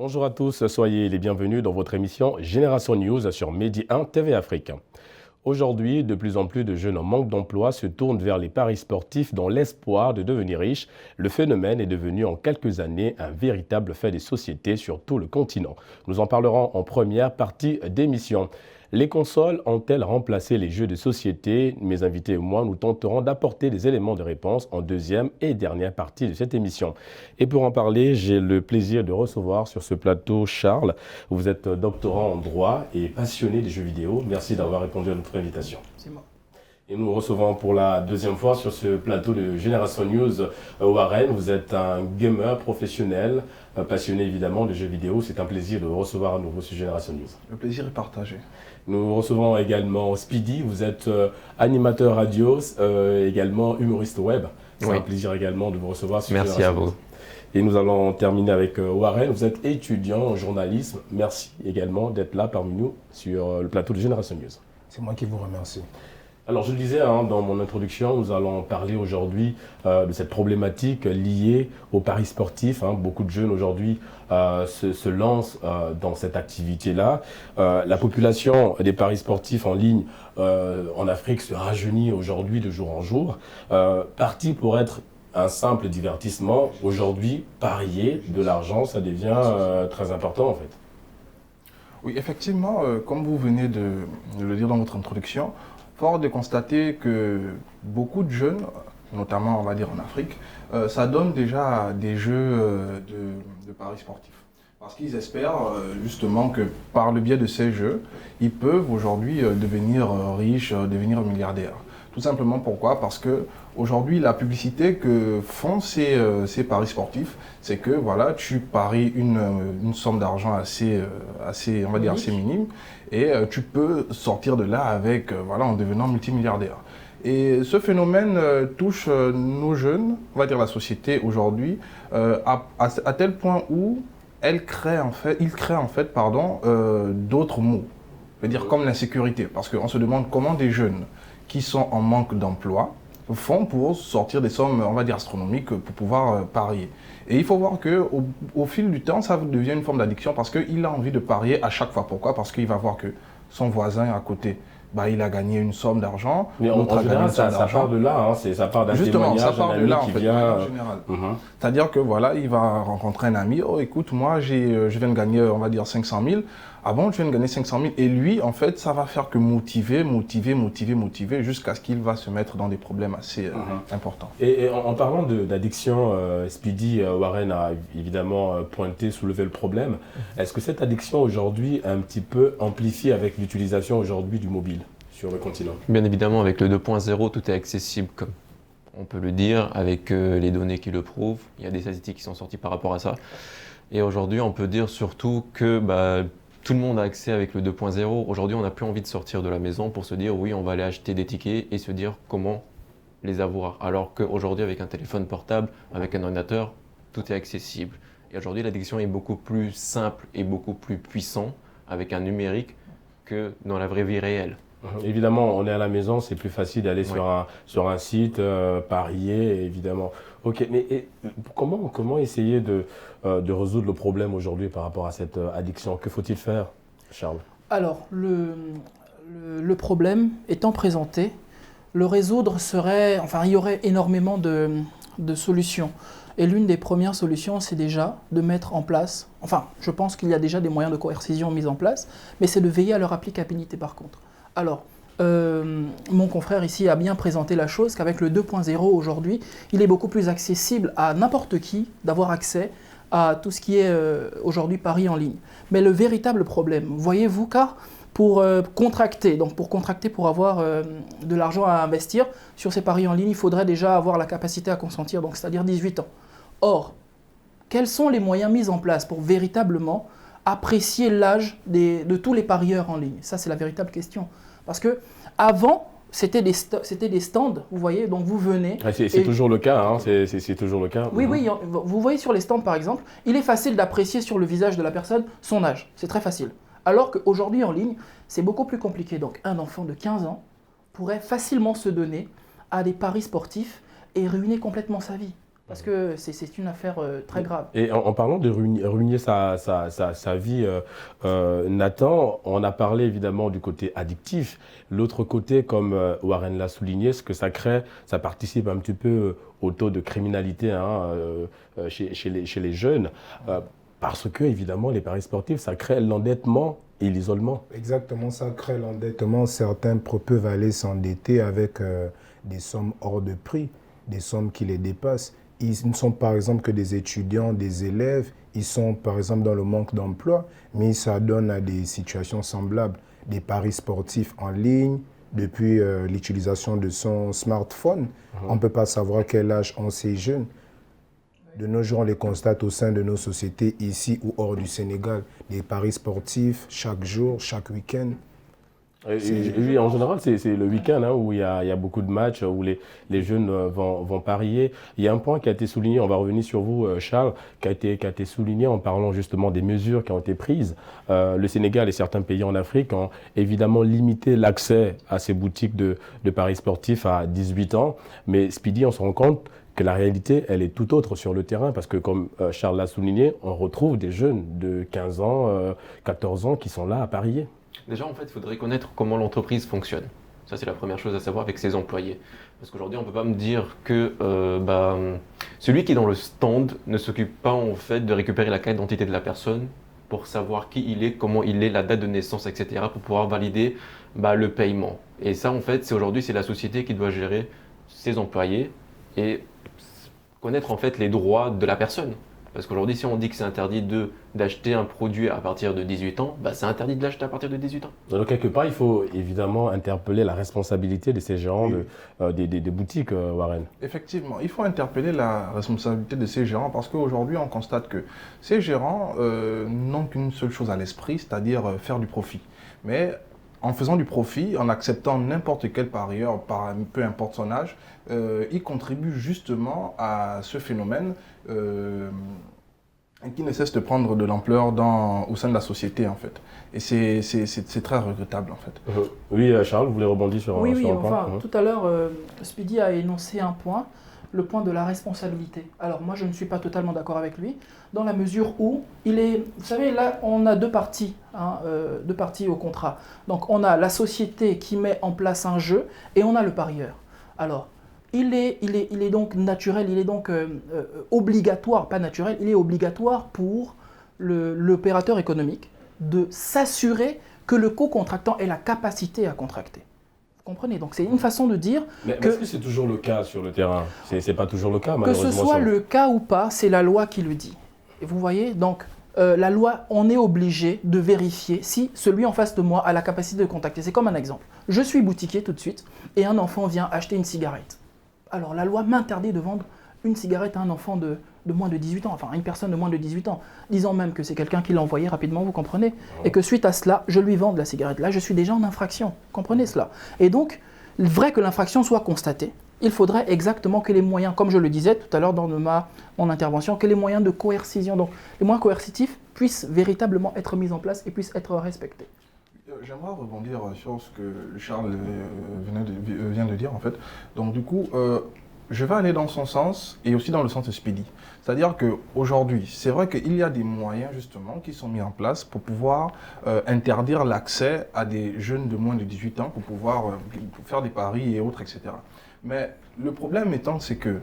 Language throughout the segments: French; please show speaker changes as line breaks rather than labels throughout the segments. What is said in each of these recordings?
Bonjour à tous, soyez les bienvenus dans votre émission Génération News sur Medi 1 TV Afrique. Aujourd'hui, de plus en plus de jeunes en manque d'emploi se tournent vers les paris sportifs dans l'espoir de devenir riches. Le phénomène est devenu en quelques années un véritable fait des sociétés sur tout le continent. Nous en parlerons en première partie d'émission. Les consoles ont-elles remplacé les jeux de société? Mes invités et moi, nous tenterons d'apporter des éléments de réponse en deuxième et dernière partie de cette émission. Et pour en parler, j'ai le plaisir de recevoir sur ce plateau Charles. Vous êtes doctorant en droit et passionné des jeux vidéo. Merci d'avoir répondu à notre invitation.
C'est moi.
Et nous recevons pour la deuxième fois sur ce plateau de Génération News Warren. Vous êtes un gamer professionnel, passionné évidemment de jeux vidéo. C'est un plaisir de vous recevoir à nouveau sur Génération News.
Le plaisir est partagé.
Nous recevons également Speedy. Vous êtes animateur radio, également humoriste web. C'est un plaisir également de vous recevoir sur
Merci
Génération
à vous.
News. Et nous allons terminer avec Warren. Vous êtes étudiant en journalisme. Merci également d'être là parmi nous sur le plateau de Génération News.
C'est moi qui vous remercie.
Alors je le disais dans mon introduction, nous allons parler aujourd'hui de cette problématique liée aux paris sportifs. Beaucoup de jeunes aujourd'hui se lancent dans cette activité-là. La population des paris sportifs en ligne en Afrique se rajeunit aujourd'hui de jour en jour. Parti pour être un simple divertissement, aujourd'hui, parier de l'argent, ça devient très important en fait.
Oui, effectivement, comme vous venez de le dire dans votre introduction, fort de constater que beaucoup de jeunes, notamment on va dire en Afrique, ça donne déjà des jeux de paris sportifs. Parce qu'ils espèrent justement que par le biais de ces jeux, ils peuvent aujourd'hui devenir riches, devenir milliardaires. Tout simplement pourquoi? Parce que aujourd'hui la publicité que font ces paris sportifs, c'est que voilà, tu paries une somme d'argent assez on va dire assez minime et tu peux sortir de là avec voilà, en devenant multimilliardaire. Et ce phénomène touche nos jeunes, on va dire la société aujourd'hui, à tel point où il crée en fait d'autres maux, je veux dire comme l'insécurité, parce qu'on se demande comment des jeunes qui sont en manque d'emploi font pour sortir des sommes, on va dire, astronomiques pour pouvoir parier. Et il faut voir qu'au fil du temps, ça devient une forme d'addiction parce qu'il a envie de parier à chaque fois. Pourquoi? Parce qu'il va voir que son voisin à côté, il a gagné une somme d'argent.
Mais en général, ça part de là, ça part d'un
Justement,
témoignage,
ça part
d'un
de
ami
là,
qui
en fait,
vient...
en général. C'est-à-dire que voilà, il va rencontrer un ami. Oh, écoute, moi, je viens de gagner, on va dire, 500 000. Ah bon, je viens de gagner 500 000. Et lui, en fait, ça va faire que motiver, jusqu'à ce qu'il va se mettre dans des problèmes assez importants.
Et en parlant d'addiction, Speedy, Warren a évidemment soulevé le problème. Est-ce que cette addiction aujourd'hui est un petit peu amplifiée avec l'utilisation aujourd'hui du mobile sur le continent?
Bien évidemment, avec le 2.0, tout est accessible, comme on peut le dire, avec les données qui le prouvent. Il y a des statistiques qui sont sorties par rapport à ça. Et aujourd'hui, on peut dire surtout que tout le monde a accès avec le 2.0. Aujourd'hui, on n'a plus envie de sortir de la maison pour se dire oui, on va aller acheter des tickets et se dire comment les avoir. Alors qu'aujourd'hui, avec un téléphone portable, avec un ordinateur, tout est accessible. Et aujourd'hui, l'addiction est beaucoup plus simple et beaucoup plus puissant avec un numérique que dans la vraie vie réelle.
Évidemment, on est à la maison, c'est plus facile d'aller sur un site, parier, évidemment. Ok, mais comment essayer de résoudre le problème aujourd'hui par rapport à cette addiction? Que faut-il faire, Charles?
Alors, le problème étant présenté, le résoudre serait... Enfin, il y aurait énormément de solutions. Et l'une des premières solutions, c'est déjà de mettre en place... Enfin, je pense qu'il y a déjà des moyens de coercition mis en place, mais c'est de veiller à leur applicabilité par contre. Alors, mon confrère ici a bien présenté la chose, qu'avec le 2.0 aujourd'hui, il est beaucoup plus accessible à n'importe qui d'avoir accès à tout ce qui est aujourd'hui paris en ligne. Mais le véritable problème, voyez-vous, car pour contracter, pour avoir de l'argent à investir sur ces paris en ligne, il faudrait déjà avoir la capacité à consentir, donc c'est-à-dire 18 ans. Or, quels sont les moyens mis en place pour véritablement apprécier l'âge de tous les parieurs en ligne? Ça, c'est la véritable question. Parce que avant, c'était des stands, vous voyez, donc vous venez...
C'est toujours le cas, c'est toujours le cas.
Oui, oui, vous voyez sur les stands par exemple, il est facile d'apprécier sur le visage de la personne son âge, c'est très facile. Alors qu'aujourd'hui en ligne, c'est beaucoup plus compliqué. Donc un enfant de 15 ans pourrait facilement se donner à des paris sportifs et ruiner complètement sa vie. Parce que c'est une affaire très grave.
Et en parlant de ruiner sa vie, Nathan, on a parlé évidemment du côté addictif. L'autre côté, comme Warren l'a souligné, ce que ça crée, ça participe un petit peu au taux de criminalité chez les jeunes. Parce que, évidemment, les paris sportifs, ça crée l'endettement et l'isolement.
Exactement, ça crée l'endettement. Certains peuvent aller s'endetter avec des sommes hors de prix, des sommes qui les dépassent. Ils ne sont par exemple que des étudiants, des élèves, ils sont par exemple dans le manque d'emploi, mais ils s'adonnent à des situations semblables, des paris sportifs en ligne, depuis l'utilisation de son smartphone. On ne peut pas savoir quel âge ont ces jeunes. De nos jours, on les constate au sein de nos sociétés, ici ou hors du Sénégal, des paris sportifs chaque jour, chaque week-end.
Oui, en général, c'est le week-end où il y a beaucoup de matchs, où les jeunes vont parier. Il y a un point qui a été souligné, on va revenir sur vous, Charles, qui a été souligné en parlant justement des mesures qui ont été prises. Le Sénégal et certains pays en Afrique ont évidemment limité l'accès à ces boutiques de paris sportifs à 18 ans. Mais Speedy, on se rend compte que la réalité, elle est tout autre sur le terrain, parce que comme Charles l'a souligné, on retrouve des jeunes de 15 ans, 14 ans qui sont là à parier.
Déjà, en fait, il faudrait connaître comment l'entreprise fonctionne. Ça, c'est la première chose à savoir avec ses employés. Parce qu'aujourd'hui, on ne peut pas me dire que celui qui est dans le stand ne s'occupe pas en fait de récupérer la carte d'identité de la personne pour savoir qui il est, comment il est, la date de naissance, etc. pour pouvoir valider le paiement. Et ça, en fait, aujourd'hui, c'est la société qui doit gérer ses employés et connaître en fait les droits de la personne. Parce qu'aujourd'hui, si on dit que c'est interdit d'acheter un produit à partir de 18 ans, c'est interdit de l'acheter à partir de 18 ans.
Donc, quelque part, il faut évidemment interpeller la responsabilité de ces gérants des boutiques, Warren.
Effectivement, il faut interpeller la responsabilité de ces gérants parce qu'aujourd'hui, on constate que ces gérants n'ont qu'une seule chose à l'esprit, c'est-à-dire faire du profit. Mais en faisant du profit, en acceptant n'importe quel parieur, peu importe son âge, ils contribuent justement à ce phénomène qui ne cesse de prendre de l'ampleur au sein de la société, en fait. Et c'est très regrettable, en fait.
Oui, Charles, vous voulez rebondir sur un point?
Tout à l'heure, Speedy a énoncé un point, le point de la responsabilité. Alors moi, je ne suis pas totalement d'accord avec lui, dans la mesure où il est... Vous savez, là, on a deux parties au contrat. Donc, on a la société qui met en place un jeu et on a le parieur. Alors, il est donc naturel, il est donc obligatoire, pas naturel, il est obligatoire pour l'opérateur économique de s'assurer que le co-contractant ait la capacité à contracter. Vous comprenez? Donc c'est une façon de dire
mais est-ce que c'est toujours le cas sur le terrain? C'est pas toujours le cas, malheureusement.
Que ce soit le cas ou pas, c'est la loi qui le dit. Et vous voyez, donc la loi, on est obligé de vérifier si celui en face de moi a la capacité de contacter. C'est comme un exemple. Je suis boutiquier tout de suite et un enfant vient acheter une cigarette. Alors la loi m'interdit de vendre une cigarette à un enfant de moins de 18 ans, enfin à une personne de moins de 18 ans, disant même que c'est quelqu'un qui l'a envoyé rapidement, vous comprenez? Et que suite à cela, je lui vends de la cigarette. Là, je suis déjà en infraction, comprenez cela? Et donc, vrai que l'infraction soit constatée, il faudrait exactement que les moyens, comme je le disais tout à l'heure dans mon intervention, que les moyens de coercition, donc les moyens coercitifs, puissent véritablement être mis en place et puissent être respectés.
J'aimerais rebondir sur ce que Charles vient de dire en fait. Donc du coup, je vais aller dans son sens et aussi dans le sens de Speedy. C'est-à-dire qu'aujourd'hui, c'est vrai qu'il y a des moyens justement qui sont mis en place pour pouvoir interdire l'accès à des jeunes de moins de 18 ans pour pouvoir faire des paris et autres, etc. Mais le problème étant, c'est que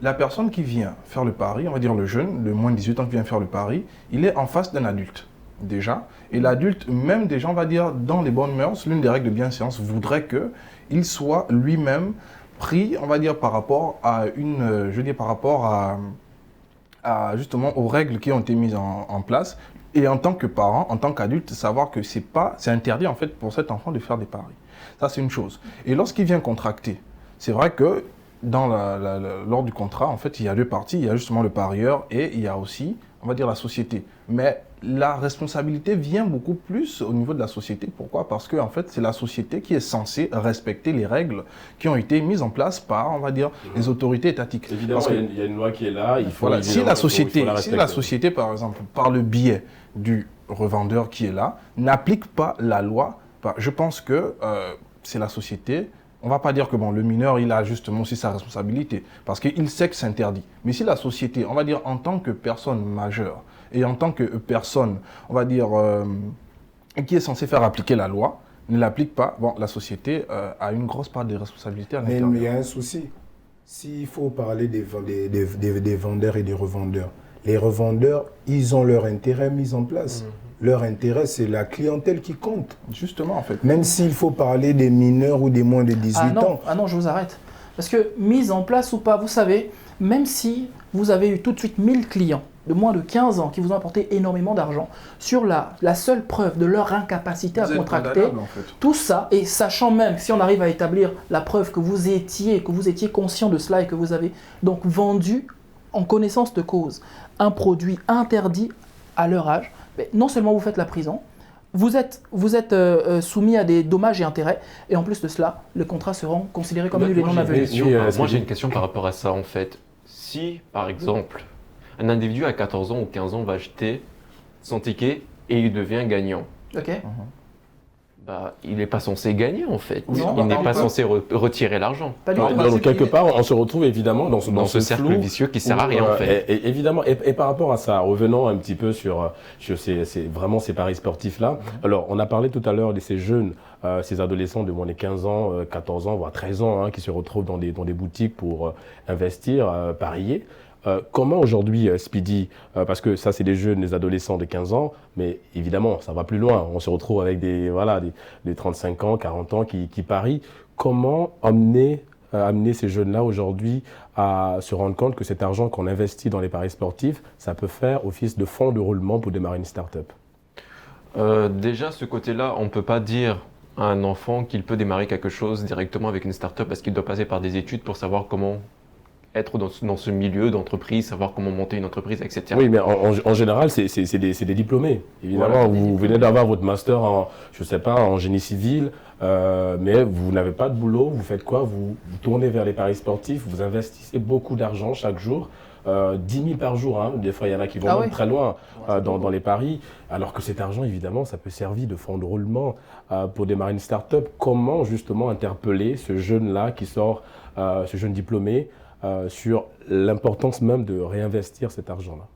la personne qui vient faire le pari, on va dire le jeune de moins de 18 ans qui vient faire le pari, il est en face d'un adulte. Déjà, et l'adulte, même déjà, on va dire, dans les bonnes mœurs, l'une des règles de bienséance voudrait qu'il soit lui-même pris, on va dire, par rapport à justement aux règles qui ont été mises en place, et en tant que parent, en tant qu'adulte, savoir que c'est interdit en fait pour cet enfant de faire des paris. Ça, c'est une chose. Et lorsqu'il vient contracter, c'est vrai que lors du contrat, en fait, il y a deux parties, il y a justement le parieur et il y a aussi, on va dire, la société. Mais la responsabilité vient beaucoup plus au niveau de la société. Pourquoi? Parce que en fait, c'est la société qui est censée respecter les règles qui ont été mises en place par, on va dire, les autorités étatiques.
Évidemment, il y a une loi qui est là. Il faut
voilà, si la société, par exemple, par le biais du revendeur qui est là, n'applique pas la loi, je pense que c'est la société on ne va pas dire que bon, le mineur, il a justement aussi sa responsabilité, parce qu'il sait que c'est interdit. Mais si la société, on va dire en tant que personne majeure, et en tant que personne, on va dire, qui est censée faire appliquer la loi, ne l'applique pas, bon, la société a une grosse part de responsabilité à l'intérieur.
Mais il y a un souci. S'il faut parler des vendeurs et des revendeurs, les revendeurs, ils ont leur intérêt mis en place. Leur intérêt, c'est la clientèle qui compte.
Justement, en fait.
Même s'il faut parler des mineurs ou des moins de 18 ans.
Ah non, je vous arrête. Parce que mise en place ou pas, vous savez, même si vous avez eu tout de suite 1000 clients de moins de 15 ans qui vous ont apporté énormément d'argent, sur la seule preuve de leur incapacité à contracter,
en fait.
tout ça, et sachant même, si on arrive à établir la preuve que vous étiez conscient de cela et que vous avez donc vendu en connaissance de cause un produit interdit à leur âge, mais non seulement vous faites la prison, vous êtes soumis à des dommages et intérêts, et en plus de cela, le contrat sera considéré comme nul et non avenu.
Moi, j'ai une question par rapport à ça, en fait. Si, par exemple, un individu à 14 ans ou 15 ans va acheter son ticket et il devient gagnant,
Ok.
bah, il n'est pas censé gagner, en fait.
Non,
il n'est
on
pas
peut.
censé retirer l'argent.
Pas du tout.
Donc, quelque part, on se retrouve évidemment dans
ce cercle
flou
vicieux qui sert à
où,
rien, en fait.
Évidemment, et par rapport à ça, revenons un petit peu sur vraiment ces paris sportifs-là. Alors, on a parlé tout à l'heure de ces jeunes, ces adolescents de moins de 15 ans, 14 ans, voire 13 ans, hein, qui se retrouvent dans des boutiques pour investir, parier. Comment aujourd'hui, Speedy, parce que ça c'est des jeunes, des adolescents de 15 ans, mais évidemment ça va plus loin, on se retrouve avec des 35 ans, 40 ans qui parient. Comment amener ces jeunes-là aujourd'hui à se rendre compte que cet argent qu'on investit dans les paris sportifs, ça peut faire office de fonds de roulement pour démarrer une start-up?
Déjà, ce côté-là, on ne peut pas dire à un enfant qu'il peut démarrer quelque chose directement avec une start-up parce qu'il doit passer par des études pour savoir comment être dans ce milieu d'entreprise, savoir comment monter une entreprise, etc.
Oui, mais en général, c'est des diplômés. Évidemment,
Voilà,
vous venez d'avoir votre master en génie civil, mais vous n'avez pas de boulot. Vous faites quoi? Vous tournez vers les paris sportifs, vous investissez beaucoup d'argent chaque jour, 10 000 par jour. Hein. Des fois, il y en a qui vont même très loin dans les paris, alors que cet argent, évidemment, ça peut servir de fonds de roulement pour démarrer une start-up. Comment justement interpeller ce jeune-là qui sort, ce jeune diplômé, sur l'importance même de réinvestir cet argent-là?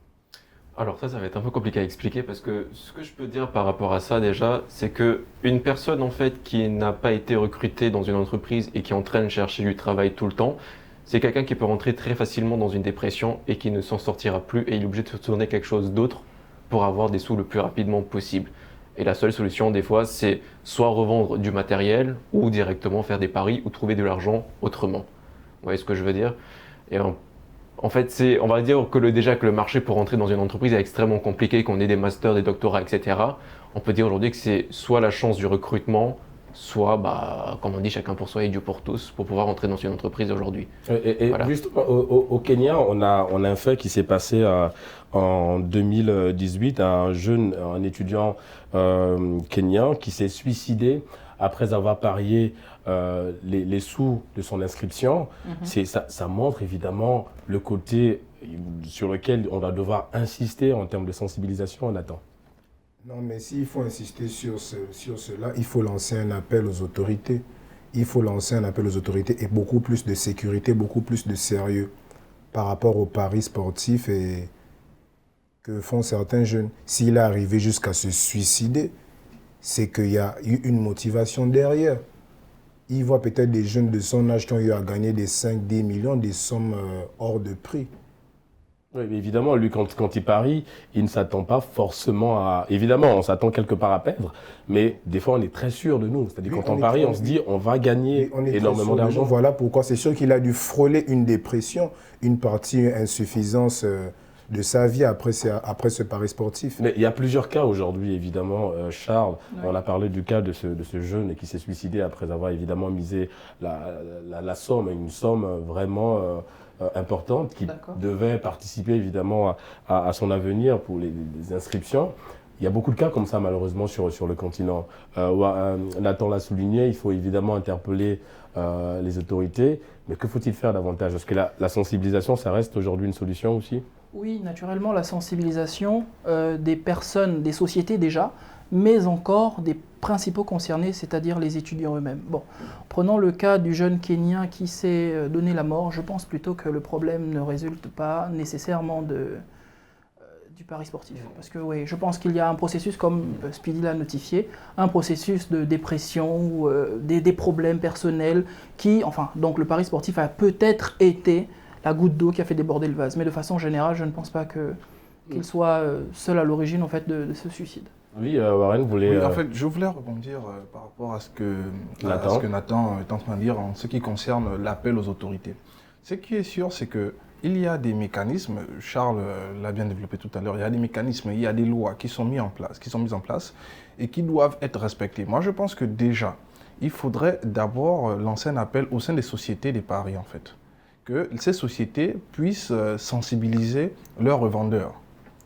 Alors ça va être un peu compliqué à expliquer parce que ce que je peux dire par rapport à ça déjà, c'est que une personne en fait qui n'a pas été recrutée dans une entreprise et qui est en train de chercher du travail tout le temps, c'est quelqu'un qui peut rentrer très facilement dans une dépression et qui ne s'en sortira plus et il est obligé de tourner quelque chose d'autre pour avoir des sous le plus rapidement possible. Et la seule solution des fois, c'est soit revendre du matériel ou directement faire des paris ou trouver de l'argent autrement. Vous voyez ce que je veux dire? Et en fait, on va dire que déjà que le marché pour rentrer dans une entreprise est extrêmement compliqué, qu'on ait des masters, des doctorats, etc. On peut dire aujourd'hui que c'est soit la chance du recrutement, soit, comme on dit, chacun pour soi et Dieu pour tous, pour pouvoir rentrer dans une entreprise aujourd'hui.
Et voilà. Justement, au Kenya, on a un fait qui s'est passé en 2018, un étudiant kenyan qui s'est suicidé après avoir parié les sous de son inscription. Ça montre évidemment le côté sur lequel on va devoir insister en termes de sensibilisation. On attend.
Non, mais s'il faut insister sur cela, il faut lancer un appel aux autorités. Il faut lancer un appel aux autorités et beaucoup plus de sécurité, beaucoup plus de sérieux par rapport aux paris sportifs et que font certains jeunes. S'il est arrivé jusqu'à se suicider, c'est qu'il y a eu une motivation derrière. Il voit peut-être des jeunes de son âge qui ont eu à gagner des 5-10 millions, des sommes hors de prix.
Oui, mais évidemment, lui, quand il parie, il ne s'attend pas forcément à... Évidemment, on s'attend quelque part à perdre, mais des fois, on est très sûr de nous. C'est-à-dire, quand on parie, on se dit, on va gagner énormément d'argent.
Voilà pourquoi c'est sûr qu'il a dû frôler une dépression, une insuffisance de sa vie après ce pari sportif.
Mais il y a plusieurs cas aujourd'hui, évidemment. Charles, on a parlé du cas de ce jeune qui s'est suicidé après avoir évidemment misé la somme, une somme vraiment importante qui devait participer évidemment à son avenir pour les inscriptions. Il y a beaucoup de cas comme ça malheureusement sur le continent. Nathan l'a souligné, il faut évidemment interpeller les autorités, mais que faut-il faire davantage? Est-ce que la sensibilisation, ça reste aujourd'hui une solution aussi?
Oui, naturellement, la sensibilisation des personnes, des sociétés déjà, mais encore des principaux concernés, c'est-à-dire les étudiants eux-mêmes. Bon, prenons le cas du jeune Kenyan qui s'est donné la mort. Je pense plutôt que le problème ne résulte pas nécessairement du pari sportif. Parce que oui, je pense qu'il y a un processus, comme Speedy l'a notifié, un processus de dépression ou des problèmes personnels qui, enfin, donc le pari sportif a peut-être été la goutte d'eau qui a fait déborder le vase. Mais de façon générale, je ne pense pas qu'il soit seul à l'origine en fait, de ce suicide.
Oui, Warren, vous voulez...
Oui, en fait, je voulais rebondir par rapport à ce que Nathan est en train de dire en ce qui concerne l'appel aux autorités. Ce qui est sûr, c'est qu'il y a des mécanismes, Charles l'a bien développé tout à l'heure, il y a des mécanismes, il y a des lois qui sont mises en place et qui doivent être respectées. Moi, je pense que déjà, il faudrait d'abord lancer un appel au sein des sociétés des paris, en fait. Que ces sociétés puissent sensibiliser leurs revendeurs.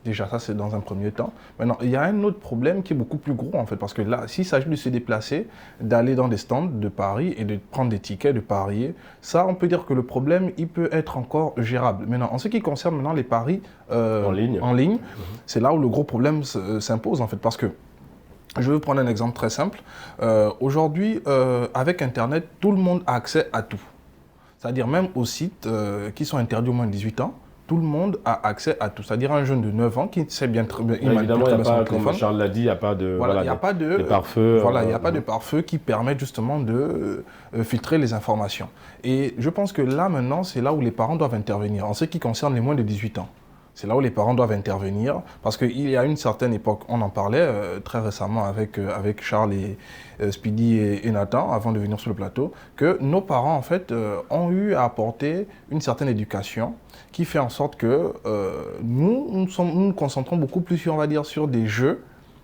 Déjà, ça, c'est dans un premier temps. Maintenant, il y a un autre problème qui est beaucoup plus gros, en fait, parce que là, s'il s'agit de se déplacer, d'aller dans des stands de paris et de prendre des tickets, de parier, ça, on peut dire que le problème, il peut être encore gérable. Maintenant, en ce qui concerne maintenant les paris en ligne, c'est là où le gros problème s'impose, en fait, parce que je vais prendre un exemple très simple. Aujourd'hui, avec Internet, tout le monde a accès à tout. C'est-à-dire même aux sites qui sont interdits au moins de 18 ans, tout le monde a accès à tout. C'est-à-dire un jeune de 9 ans qui sait bien très bien...
Évidemment, il n'y a pas, comme Charles l'a dit, il n'y a pas de pare-feu.
Voilà, il n'y a pas de pare-feu qui permettent justement de filtrer les informations. Et je pense que là, maintenant, c'est là où les parents doivent intervenir, en ce qui concerne les moins de 18 ans. C'est là où les parents doivent intervenir, parce qu'il y a une certaine époque, on en parlait très récemment avec Charles et Speedy et Nathan, avant de venir sur le plateau, que nos parents, en fait, ont eu à apporter une certaine éducation qui fait en sorte que nous nous concentrons beaucoup plus, on va dire, sur des jeux,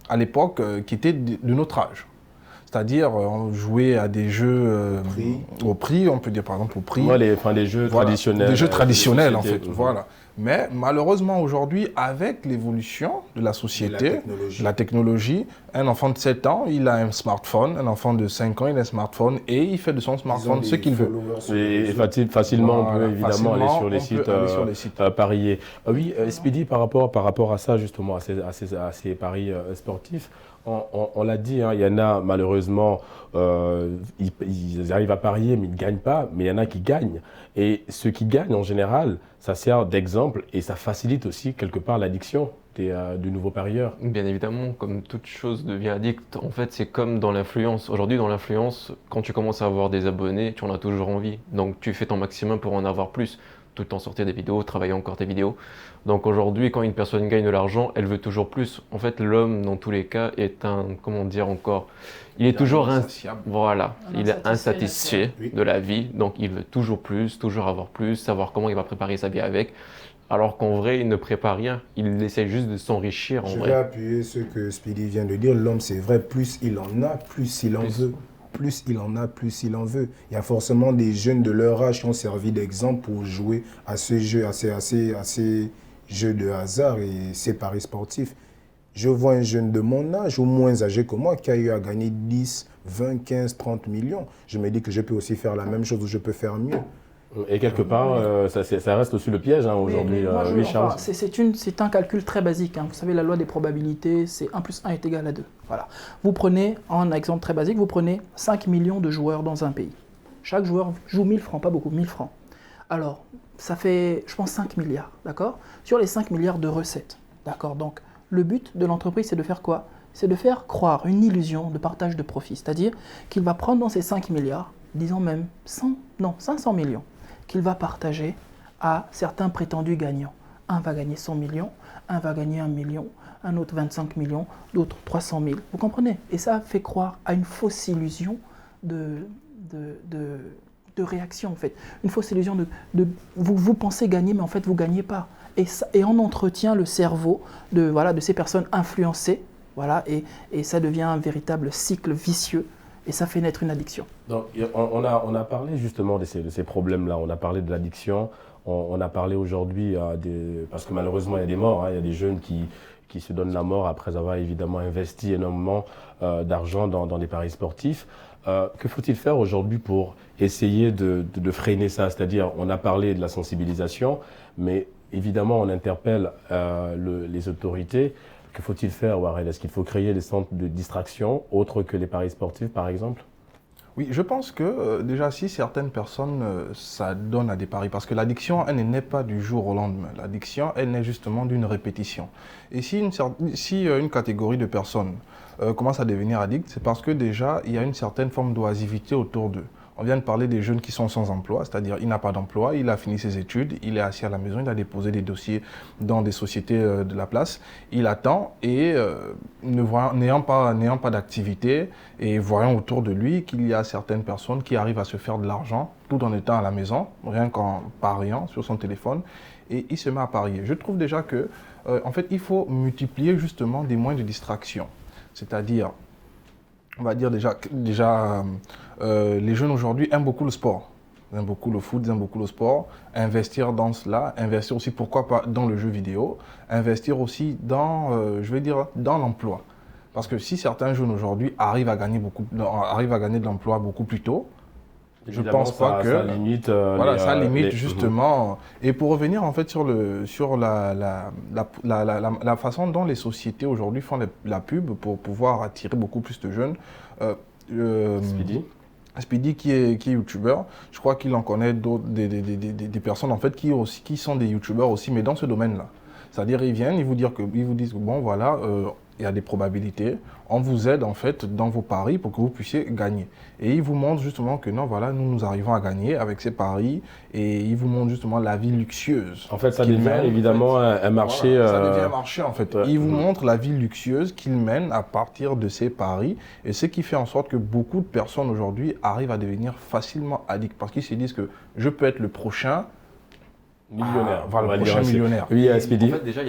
à l'époque, qui étaient de notre âge. C'est-à-dire, on jouait à des jeux au prix, on peut dire par exemple au prix.
Ouais, les jeux traditionnels.
Des jeux traditionnels, en fait, voilà. Mais malheureusement, aujourd'hui, avec l'évolution de la société, la technologie, un enfant de 7 ans, il a un smartphone, un enfant de 5 ans, il a un smartphone et il fait de son smartphone ce qu'il veut.
Et facilement, on peut évidemment aller sur les sites parier. Oui, Speedy, par rapport à ça, justement, à ces paris sportifs, on l'a dit, hein, il y en a malheureusement, ils arrivent à parier mais ils ne gagnent pas, mais il y en a qui gagnent. Et ceux qui gagnent en général, ça sert d'exemple et ça facilite aussi quelque part l'addiction du nouveau parieur.
Bien évidemment, comme toute chose devient addict, en fait c'est comme dans l'influence. Aujourd'hui dans l'influence, quand tu commences à avoir des abonnés, tu en as toujours envie. Donc tu fais ton maximum pour en avoir plus. Tout le temps sortir des vidéos, travailler encore tes vidéos. Donc aujourd'hui, quand une personne gagne de l'argent, elle veut toujours plus. En fait, l'homme, dans tous les cas, est il est toujours il est insatisfait de la vie. Donc il veut toujours plus, toujours avoir plus, savoir comment il va préparer sa vie avec. Alors qu'en vrai, il ne prépare rien. Il essaie juste de s'enrichir en vrai.
Je vais appuyer ce que Speedy vient de dire. L'homme, c'est vrai, plus il en a, plus il en veut. Plus il en a, plus il en veut. Il y a forcément des jeunes de leur âge qui ont servi d'exemple pour jouer à ce jeu, à ces jeux de hasard et ces paris sportifs. Je vois un jeune de mon âge ou moins âgé que moi qui a eu à gagner 10, 20, 15, 30 millions. Je me dis que je peux aussi faire la même chose ou je peux faire mieux.
Et quelque part, ça reste aussi le piège hein, aujourd'hui. Oui, Charles.
C'est un calcul très basique. Hein. Vous savez, la loi des probabilités, c'est 1 plus 1 est égal à 2. Voilà. Vous prenez, en exemple très basique, vous prenez 5 millions de joueurs dans un pays. Chaque joueur joue 1000 francs, pas beaucoup, 1000 francs. Alors, ça fait, je pense, 5 milliards, d'accord? Sur les 5 milliards de recettes, d'accord? Donc, le but de l'entreprise, c'est de faire quoi? C'est de faire croire une illusion de partage de profit. C'est-à-dire qu'il va prendre dans ces 5 milliards, disons même 500 millions, qu'il va partager à certains prétendus gagnants. Un va gagner 100 millions, un va gagner 1 million, un autre 25 millions, d'autres 300 000. Vous comprenez? Et ça fait croire à une fausse illusion de réaction, en fait. Une fausse illusion vous pensez gagner, mais en fait, vous ne gagnez pas. Et on entretient le cerveau de ces personnes influencées, voilà, et ça devient un véritable cycle vicieux. Et ça fait naître une addiction.
Donc, on a parlé justement de ces problèmes-là. On a parlé de l'addiction. On a parlé aujourd'hui, parce que malheureusement, il y a des morts. Hein, il y a des jeunes qui se donnent la mort après avoir évidemment investi énormément d'argent dans les paris sportifs. Que faut-il faire aujourd'hui pour essayer de freiner ça? C'est-à-dire, on a parlé de la sensibilisation, mais évidemment, on interpelle les autorités. Que faut-il faire, Warren? Est-ce qu'il faut créer des centres de distraction autres que les paris sportifs, par exemple?
Oui, je pense que déjà, si certaines personnes s'adonnent à des paris, parce que l'addiction, elle ne naît pas du jour au lendemain. L'addiction, elle naît justement d'une répétition. Et si une catégorie de personnes commence à devenir addict, c'est parce que déjà, il y a une certaine forme d'oisivité autour d'eux. On vient de parler des jeunes qui sont sans emploi, c'est-à-dire il n'a pas d'emploi, il a fini ses études, il est assis à la maison, il a déposé des dossiers dans des sociétés de la place, il attend et n'ayant pas d'activité et voyant autour de lui qu'il y a certaines personnes qui arrivent à se faire de l'argent tout en étant à la maison, rien qu'en pariant sur son téléphone, et il se met à parier. Je trouve déjà que, en fait, il faut multiplier justement des moyens de distraction, c'est-à-dire on va dire déjà les jeunes aujourd'hui aiment beaucoup le sport. Ils aiment beaucoup le foot, ils aiment beaucoup le sport. Investir dans cela, investir aussi, pourquoi pas, dans le jeu vidéo. Investir aussi dans, dans l'emploi. Parce que si certains jeunes aujourd'hui arrivent à gagner de l'emploi beaucoup plus tôt, je ne pense pas que...
Ça limite,
ça limite justement... Et pour revenir en fait sur la façon dont les sociétés aujourd'hui font la pub pour pouvoir attirer beaucoup plus de jeunes. Speedy qui est youtubeur, je crois qu'il en connaît d'autres, des personnes en fait qui sont des youtubeurs aussi, mais dans ce domaine-là. C'est-à-dire ils viennent, ils vous disent que bon voilà, il y a des probabilités, on vous aide en fait dans vos paris pour que vous puissiez gagner. Et ils vous montrent justement que non voilà, nous arrivons à gagner avec ces paris et ils vous montrent justement la vie luxueuse.
En fait ça devient évidemment un marché.
Voilà, ça devient un marché en fait. Ils vous montrent la vie luxueuse qu'ils mènent à partir de ces paris et ce qui fait en sorte que beaucoup de personnes aujourd'hui arrivent à devenir facilement addicts parce qu'ils se disent que je peux être le prochain
millionnaire.
Voilà, le prochain millionnaire.
Oui, Speedy.
En fait, déjà, il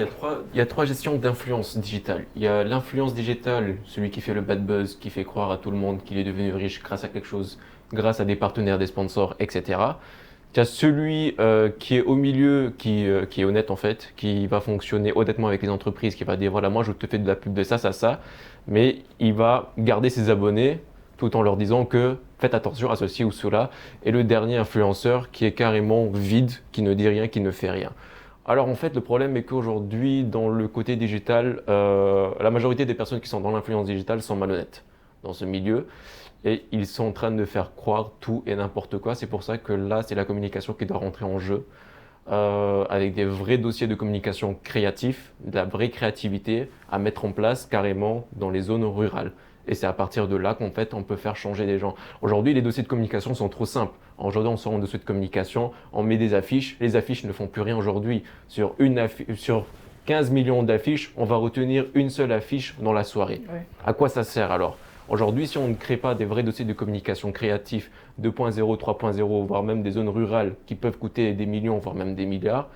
y a trois gestions d'influence digitale. Il y a l'influence digitale, celui qui fait le bad buzz, qui fait croire à tout le monde qu'il est devenu riche grâce à quelque chose, grâce à des partenaires, des sponsors, etc. Il y a celui qui est au milieu, qui est honnête en fait, qui va fonctionner honnêtement avec les entreprises, qui va dire voilà, moi je te fais de la pub de ça, mais il va garder ses abonnés tout en leur disant que faites attention à ceci ou cela. Et le dernier influenceur qui est carrément vide, qui ne dit rien, qui ne fait rien. Alors en fait, le problème est qu'aujourd'hui, dans le côté digital, la majorité des personnes qui sont dans l'influence digitale sont malhonnêtes dans ce milieu. Et ils sont en train de faire croire tout et n'importe quoi. C'est pour ça que là, c'est la communication qui doit rentrer en jeu. Avec des vrais dossiers de communication créatifs, de la vraie créativité à mettre en place carrément dans les zones rurales. Et c'est à partir de là qu'en fait, on peut faire changer les gens. Aujourd'hui, les dossiers de communication sont trop simples. Aujourd'hui, on sort un dossier de communication, on met des affiches. Les affiches ne font plus rien aujourd'hui. Sur 15 millions d'affiches, on va retenir une seule affiche dans la soirée. Ouais. À quoi ça sert alors ? Aujourd'hui, si on ne crée pas des vrais dossiers de communication créatifs 2.0, 3.0, voire même des zones rurales qui peuvent coûter des millions, voire même des milliards,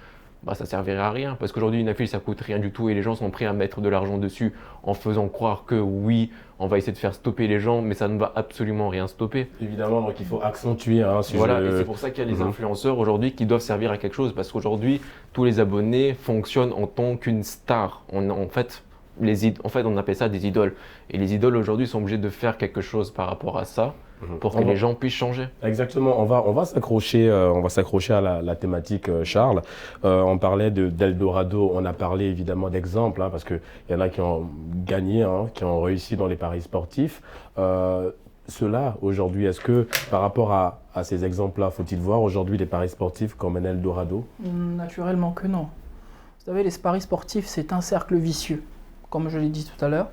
bah, ça ne servirait à rien. Parce qu'aujourd'hui, une affiche, ça ne coûte rien du tout et les gens sont prêts à mettre de l'argent dessus en faisant croire que oui, on va essayer de faire stopper les gens, mais ça ne va absolument rien stopper.
Évidemment, donc il faut accentuer.
Voilà, et c'est pour ça qu'il y a les influenceurs aujourd'hui qui doivent servir à quelque chose. Parce qu'aujourd'hui, tous les abonnés fonctionnent en tant qu'une star. En fait, on appelle ça des idoles. Et les idoles aujourd'hui sont obligés de faire quelque chose par rapport à ça pour que les gens puissent changer.
Exactement. On va s'accrocher à la thématique, Charles. On parlait d'Eldorado. On a parlé évidemment d'exemples, parce qu'il y en a qui ont gagné, qui ont réussi dans les paris sportifs. Cela, aujourd'hui, est-ce que par rapport à ces exemples-là, faut-il voir aujourd'hui les paris sportifs comme un Eldorado ?
Naturellement que non. Vous savez, les paris sportifs, c'est un cercle vicieux, comme je l'ai dit tout à l'heure,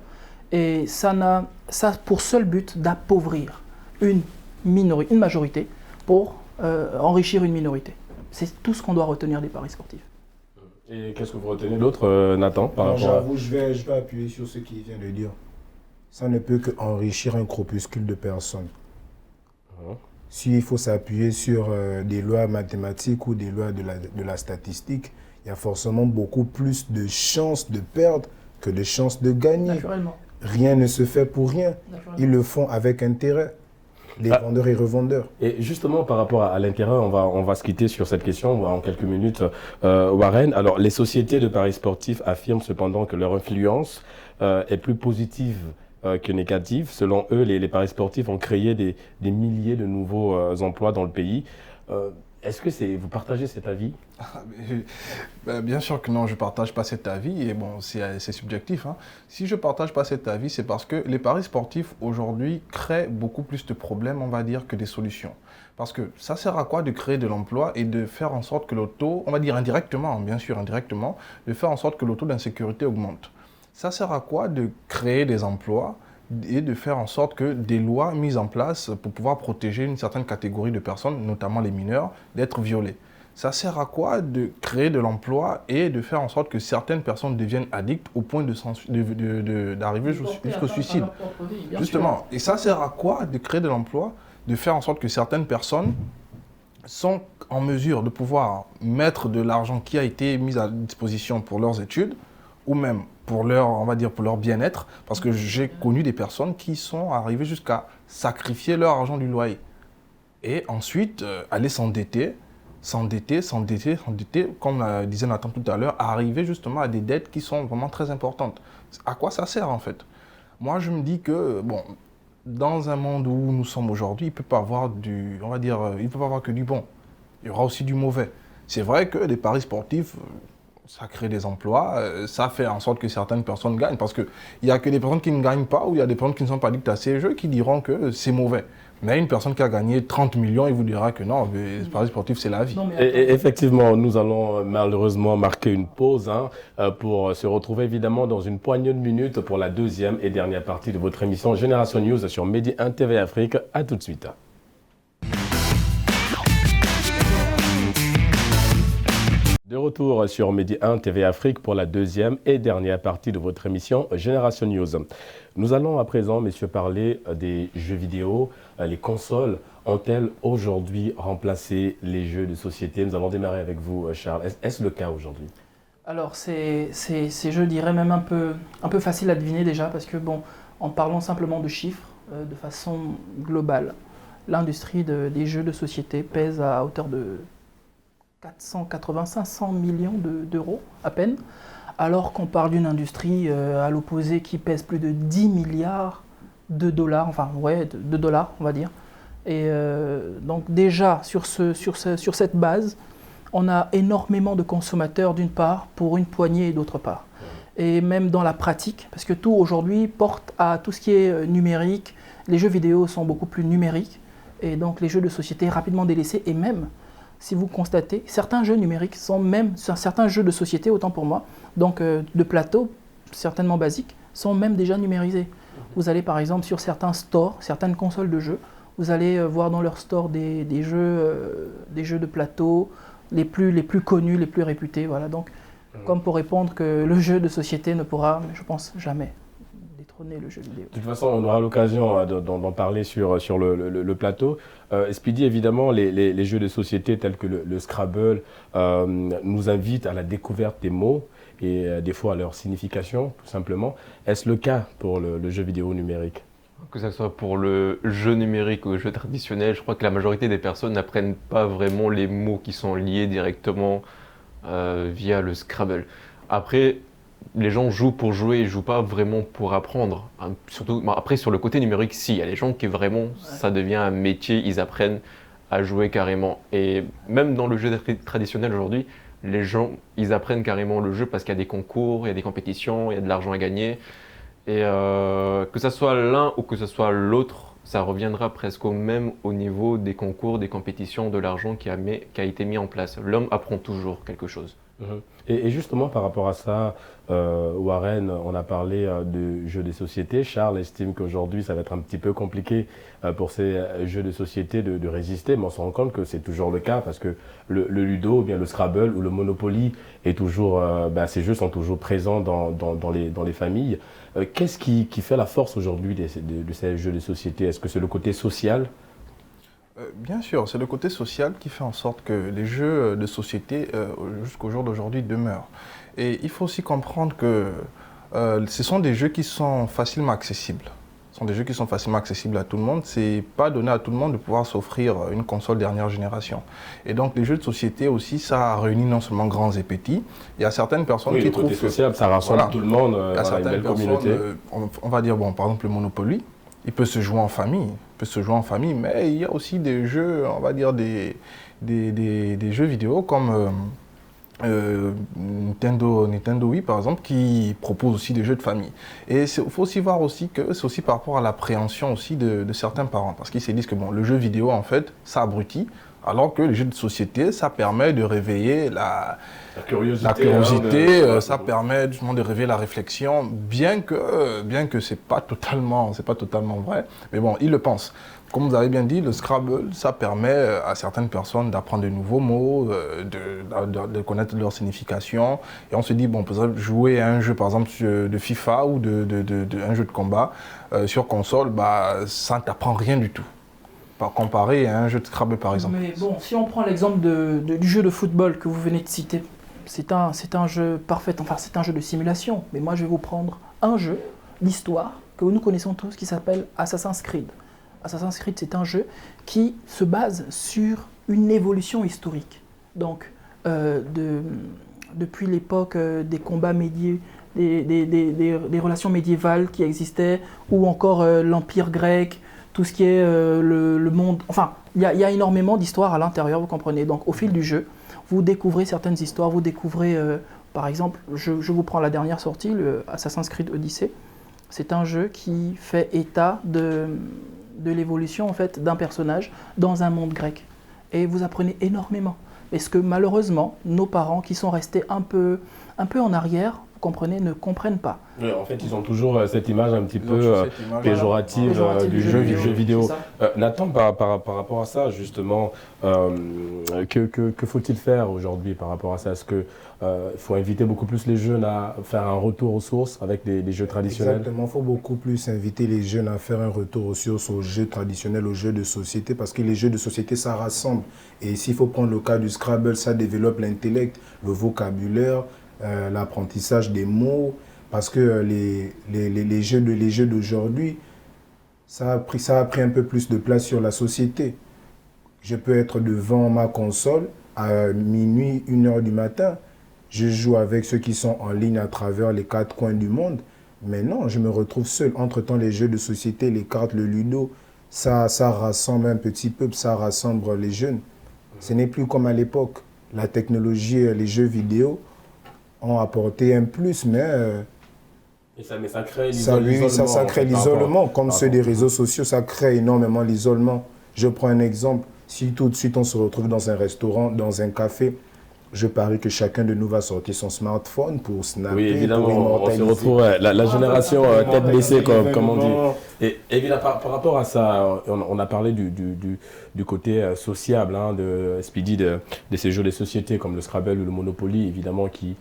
et ça a pour seul but d'appauvrir une majorité pour enrichir une minorité. C'est tout ce qu'on doit retenir des paris sportifs.
Et qu'est-ce que vous retenez d'autre, Nathan, par rapport
J'avoue, je vais appuyer sur ce qu'il vient de dire. Ça ne peut qu'enrichir un corpuscule de personnes. S'il faut s'appuyer sur des lois mathématiques ou des lois de la statistique, il y a forcément beaucoup plus de chances de perdre que de chances de gagner.
Naturellement.
Rien ne se fait pour rien. Ils le font avec intérêt, les vendeurs et revendeurs.
Et justement, par rapport à l'intérêt, on va se quitter sur cette question en quelques minutes. Warren, alors les sociétés de paris sportifs affirment cependant que leur influence est plus positive que négative. Selon eux, les paris sportifs ont créé des milliers de nouveaux emplois dans le pays. Est-ce que vous partagez cet avis?
Bien sûr que non, je ne partage pas cet avis et bon, c'est subjectif, hein. Si je ne partage pas cet avis, c'est parce que les paris sportifs aujourd'hui créent beaucoup plus de problèmes, on va dire, que des solutions. Parce que ça sert à quoi de créer de l'emploi et de faire en sorte que le taux, on va dire indirectement, bien sûr indirectement, de faire en sorte que le taux d'insécurité augmente. Ça sert à quoi de créer des emplois et de faire en sorte que des lois mises en place pour pouvoir protéger une certaine catégorie de personnes, notamment les mineurs, d'être violées? Ça sert à quoi de créer de l'emploi et de faire en sorte que certaines personnes deviennent addictes au point d'arriver jusqu'au suicide? Justement. Et ça sert à quoi de créer de l'emploi, de faire en sorte que certaines personnes sont en mesure de pouvoir mettre de l'argent qui a été mis à disposition pour leurs études ou même pour leur, on va dire, pour leur bien-être, parce que j'ai connu des personnes qui sont arrivées jusqu'à sacrifier leur argent du loyer et ensuite aller s'endetter, comme disait Nathan tout à l'heure, arriver justement à des dettes qui sont vraiment très importantes. À quoi ça sert en fait? Moi je me dis que, bon, dans un monde où nous sommes aujourd'hui, il ne peut pas avoir on va dire, il peut pas avoir que du bon. Il y aura aussi du mauvais. C'est vrai que les paris sportifs, ça crée des emplois, ça fait en sorte que certaines personnes gagnent, parce qu'il n'y a que des personnes qui ne gagnent pas, ou il y a des personnes qui ne sont pas addictes à ces jeux qui diront que c'est mauvais. Mais une personne qui a gagné 30 millions, il vous dira que non, les paris sportifs, c'est la vie.
Et effectivement, nous allons malheureusement marquer une pause pour se retrouver évidemment dans une poignée de minutes pour la deuxième et dernière partie de votre émission Génération News sur Medi 1 TV Afrique. À tout de suite. De retour sur Medi 1 TV Afrique pour la deuxième et dernière partie de votre émission Génération News. Nous allons à présent, messieurs, parler des jeux vidéo. Les consoles ont-elles aujourd'hui remplacé les jeux de société? Nous allons démarrer avec vous, Charles. Est-ce le cas aujourd'hui?
Alors c'est, je dirais, même un peu facile à deviner déjà, parce que bon, en parlant simplement de chiffres, de façon globale, l'industrie des jeux de société pèse à hauteur de 500 millions d'euros à peine, alors qu'on parle d'une industrie à l'opposé qui pèse plus de 10 milliards de dollars, enfin ouais, de dollars on va dire. Et donc déjà sur cette base, on a énormément de consommateurs d'une part pour une poignée d'autre part. Et même dans la pratique, parce que tout aujourd'hui porte à tout ce qui est numérique, les jeux vidéo sont beaucoup plus numériques, et donc les jeux de société rapidement délaissés, et même si vous constatez, certains jeux numériques sont même, certains jeux de société, autant pour moi, donc de plateau, certainement basiques, sont même déjà numérisés. Vous allez par exemple sur certains stores, certaines consoles de jeux, vous allez voir dans leur store des jeux de plateau, les plus connus, les plus réputés. Voilà. Donc, comme pour répondre que le jeu de société ne pourra, je pense, jamais détrôner le jeu vidéo.
De toute façon, on aura l'occasion d'en parler sur le plateau. Speedy, évidemment, les jeux de société tels que le Scrabble nous invitent à la découverte des mots et des fois à leur signification, tout simplement. Est-ce le cas pour le jeu vidéo numérique?
Que ce soit pour le jeu numérique ou le jeu traditionnel, je crois que la majorité des personnes n'apprennent pas vraiment les mots qui sont liés directement via le Scrabble. Après, les gens jouent pour jouer, ils ne jouent pas vraiment pour apprendre. Surtout, après, sur le côté numérique, si, il y a des gens qui vraiment, ça devient un métier, ils apprennent à jouer carrément. Et même dans le jeu traditionnel aujourd'hui, les gens, ils apprennent carrément le jeu parce qu'il y a des concours, il y a des compétitions, il y a de l'argent à gagner. Et que ce soit l'un ou que ce soit l'autre, ça reviendra presque au même au niveau des concours, des compétitions, de l'argent qui a été mis en place. L'homme apprend toujours quelque chose.
Et justement, par rapport à ça, Warren, on a parlé de jeux de société. Charles estime qu'aujourd'hui, ça va être un petit peu compliqué pour ces jeux de société de résister, mais on se rend compte que c'est toujours le cas parce que le Ludo, ou bien le Scrabble ou le Monopoly, ces jeux sont toujours présents dans les familles. Qu'est-ce qui fait la force aujourd'hui de ces jeux de société? Est-ce que c'est le côté social?
Bien sûr, c'est le côté social qui fait en sorte que les jeux de société, jusqu'au jour d'aujourd'hui, demeurent. Et il faut aussi comprendre que ce sont des jeux qui sont facilement accessibles. Ce sont des jeux qui sont facilement accessibles à tout le monde. Ce n'est pas donné à tout le monde de pouvoir s'offrir une console dernière génération. Et donc, les jeux de société aussi, ça réunit non seulement grands et petits. Il y a certaines personnes qui trouvent...
Oui, le côté social, ça rassemble tout le monde.
Il y a certaines personnes, on va dire, bon, par exemple, le Monopoly. il peut se jouer en famille. Mais il y a aussi des jeux, on va dire des jeux vidéo comme Nintendo Wii par exemple, qui propose aussi des jeux de famille. Et il faut aussi voir aussi que c'est aussi par rapport à l'appréhension aussi de certains parents, parce qu'ils se disent que bon, le jeu vidéo en fait, ça abrutit, alors que les jeux de société, ça permet de réveiller la curiosité, ça permet justement de réveiller la réflexion, bien que c'est pas totalement vrai, mais bon, ils le pensent. Comme vous avez bien dit, le Scrabble, ça permet à certaines personnes d'apprendre de nouveaux mots, de connaître leur signification. Et on se dit, bon, par exemple, jouer à un jeu, par exemple, de FIFA ou un jeu de combat sur console, bah, ça ne t'apprend rien du tout. Par comparé à un jeu de Scrabble, par exemple.
Mais bon, si on prend l'exemple du jeu de football que vous venez de citer, c'est un jeu parfait, enfin c'est un jeu de simulation. Mais moi, je vais vous prendre un jeu d'histoire que nous connaissons tous qui s'appelle Assassin's Creed. Assassin's Creed, c'est un jeu qui se base sur une évolution historique. Donc, depuis l'époque des combats médiévaux, des relations médiévales qui existaient, ou encore l'Empire grec, tout ce qui est le monde... Enfin, il y a énormément d'histoires à l'intérieur, vous comprenez. Donc, au fil du jeu, vous découvrez certaines histoires, vous découvrez, par exemple, je vous prends la dernière sortie, le Assassin's Creed Odyssey. C'est un jeu qui fait état de l'évolution en fait, d'un personnage dans un monde grec. Et vous apprenez énormément. Et ce que malheureusement, nos parents qui sont restés un peu en arrière, vous comprenez, ne comprennent pas.
Oui, en fait, ils ont toujours cette image un petit peu péjorative du jeu vidéo. Nathan, par rapport à ça, justement, que faut-il faire aujourd'hui par rapport à ça? Est-ce qu'il faut inviter beaucoup plus les jeunes à faire un retour aux sources avec des jeux traditionnels?
Exactement, il faut beaucoup plus inviter les jeunes à faire un retour aux sources, aux jeux traditionnels, aux jeux de société, parce que les jeux de société, ça rassemble. Et s'il faut prendre le cas du Scrabble, ça développe l'intellect, le vocabulaire, l'apprentissage des mots, parce que les jeux d'aujourd'hui, ça a pris un peu plus de place sur la société. Je peux être devant ma console à minuit, 1h du matin. Je joue avec ceux qui sont en ligne à travers les 4 coins du monde. Mais non, je me retrouve seul. Entre-temps, les jeux de société, les cartes, le ludo, ça rassemble un petit peu, ça rassemble les jeunes. Ce n'est plus comme à l'époque. La technologie, les jeux vidéo ont apporté un plus, mais
ça crée l'isolement.
Ça crée l'isolement, comme ceux des réseaux sociaux, ça crée énormément l'isolement. Je prends un exemple. Si tout de suite on se retrouve dans un restaurant, dans un café, je parie que chacun de nous va sortir son smartphone pour snapper,
oui, évidemment,
pour immortaliser.
on se retrouve, la génération tête baissée, comme on dit. Et évidemment, par rapport à ça, on a parlé du côté sociable, de Speedy, de ces jeux de société comme le Scrabble ou le Monopoly, évidemment, qui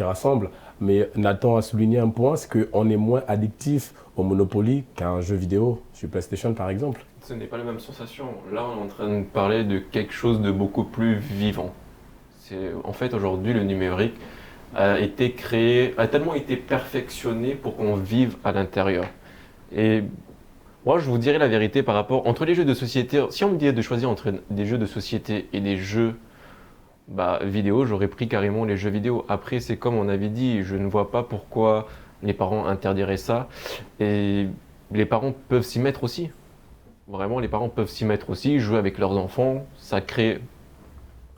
rassemblent. Mais Nathan a souligné un point, c'est qu'on est moins addictif au Monopoly qu'à un jeu vidéo sur PlayStation, par exemple.
Ce n'est pas la même sensation. Là, on est en train de parler de quelque chose de beaucoup plus vivant. En fait, aujourd'hui, le numérique a été créé, a tellement été perfectionné pour qu'on vive à l'intérieur. Et moi, je vous dirais la vérité par rapport entre les jeux de société. Si on me disait de choisir entre des jeux de société et des jeux vidéo, j'aurais pris carrément les jeux vidéo. Après, c'est comme on avait dit, je ne vois pas pourquoi les parents interdiraient ça. Et les parents peuvent s'y mettre aussi. Vraiment, les parents peuvent s'y mettre aussi, jouer avec leurs enfants. Ça crée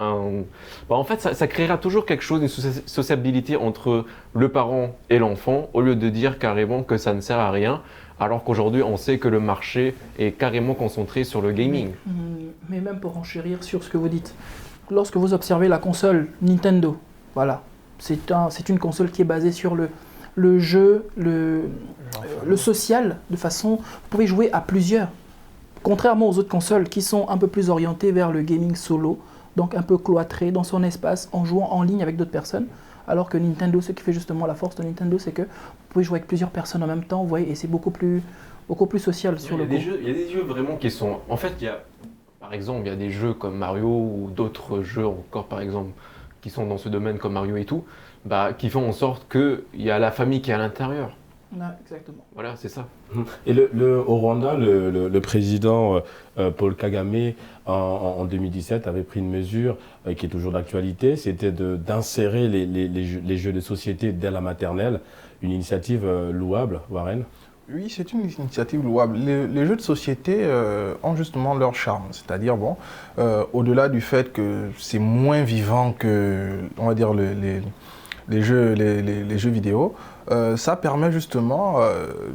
en fait, ça créera toujours quelque chose, une sociabilité entre le parent et l'enfant, au lieu de dire carrément que ça ne sert à rien, alors qu'aujourd'hui, on sait que le marché est carrément concentré sur le gaming.
Mais même pour enchérir sur ce que vous dites, lorsque vous observez la console Nintendo, voilà, c'est une console qui est basée sur le jeu, le social, de façon, vous pouvez jouer à plusieurs. Contrairement aux autres consoles qui sont un peu plus orientées vers le gaming solo, donc un peu cloîtré dans son espace en jouant en ligne avec d'autres personnes, alors que Nintendo, ce qui fait justement la force de Nintendo, c'est que vous pouvez jouer avec plusieurs personnes en même temps, vous voyez, et c'est beaucoup plus social sur le coup.
Il y a des jeux vraiment qui sont... En fait, par exemple, il y a des jeux comme Mario ou d'autres jeux encore, par exemple, qui sont dans ce domaine comme Mario et tout, qui font en sorte qu'il y a la famille qui est à l'intérieur.
Exactement.
Voilà, c'est ça.
Et au Rwanda, le président Paul Kagame, en 2017, avait pris une mesure qui est toujours d'actualité, c'était d'insérer les jeux de société dès la maternelle, une initiative louable, Warren.
Oui, c'est une initiative louable. Les jeux de société ont justement leur charme. C'est-à-dire, bon, au-delà du fait que c'est moins vivant que, on va dire, les jeux vidéo, ça permet justement,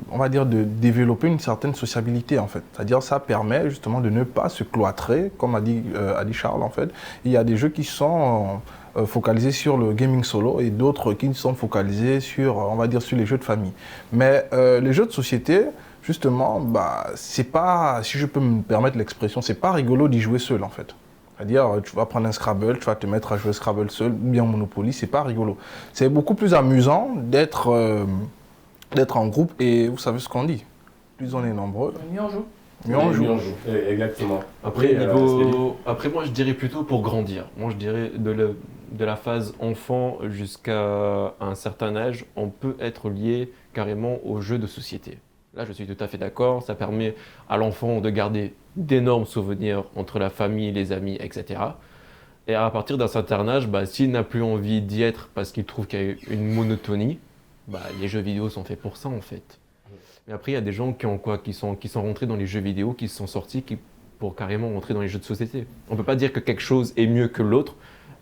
on va dire, de développer une certaine sociabilité, en fait. C'est-à-dire, ça permet justement de ne pas se cloîtrer, comme a dit Charles, en fait. Il y a des jeux qui sont focalisés sur le gaming solo et d'autres qui sont focalisés sur, on va dire, sur les jeux de famille. Mais les jeux de société, justement, bah, c'est pas, si je peux me permettre l'expression, c'est pas rigolo d'y jouer seul, en fait. C'est-à-dire, tu vas prendre un Scrabble, tu vas te mettre à jouer Scrabble seul, ou bien Monopoly, c'est pas rigolo. C'est beaucoup plus amusant d'être en groupe, et vous savez ce qu'on dit. Plus on est nombreux,
Mieux on joue.
mieux on joue.
Exactement.
Après, après, moi, je dirais plutôt pour grandir. Moi, je dirais de la phase enfant jusqu'à un certain âge, on peut être lié carrément aux jeux de société. Là, je suis tout à fait d'accord. Ça permet à l'enfant de garder d'énormes souvenirs entre la famille, les amis, etc. Et à partir d'un certain âge, bah, s'il n'a plus envie d'y être parce qu'il trouve qu'il y a une monotonie, bah, les jeux vidéo sont faits pour ça, en fait. Mais après, il y a des gens qui sont rentrés dans les jeux vidéo, qui sont sortis pour carrément rentrer dans les jeux de société. On ne peut pas dire que quelque chose est mieux que l'autre.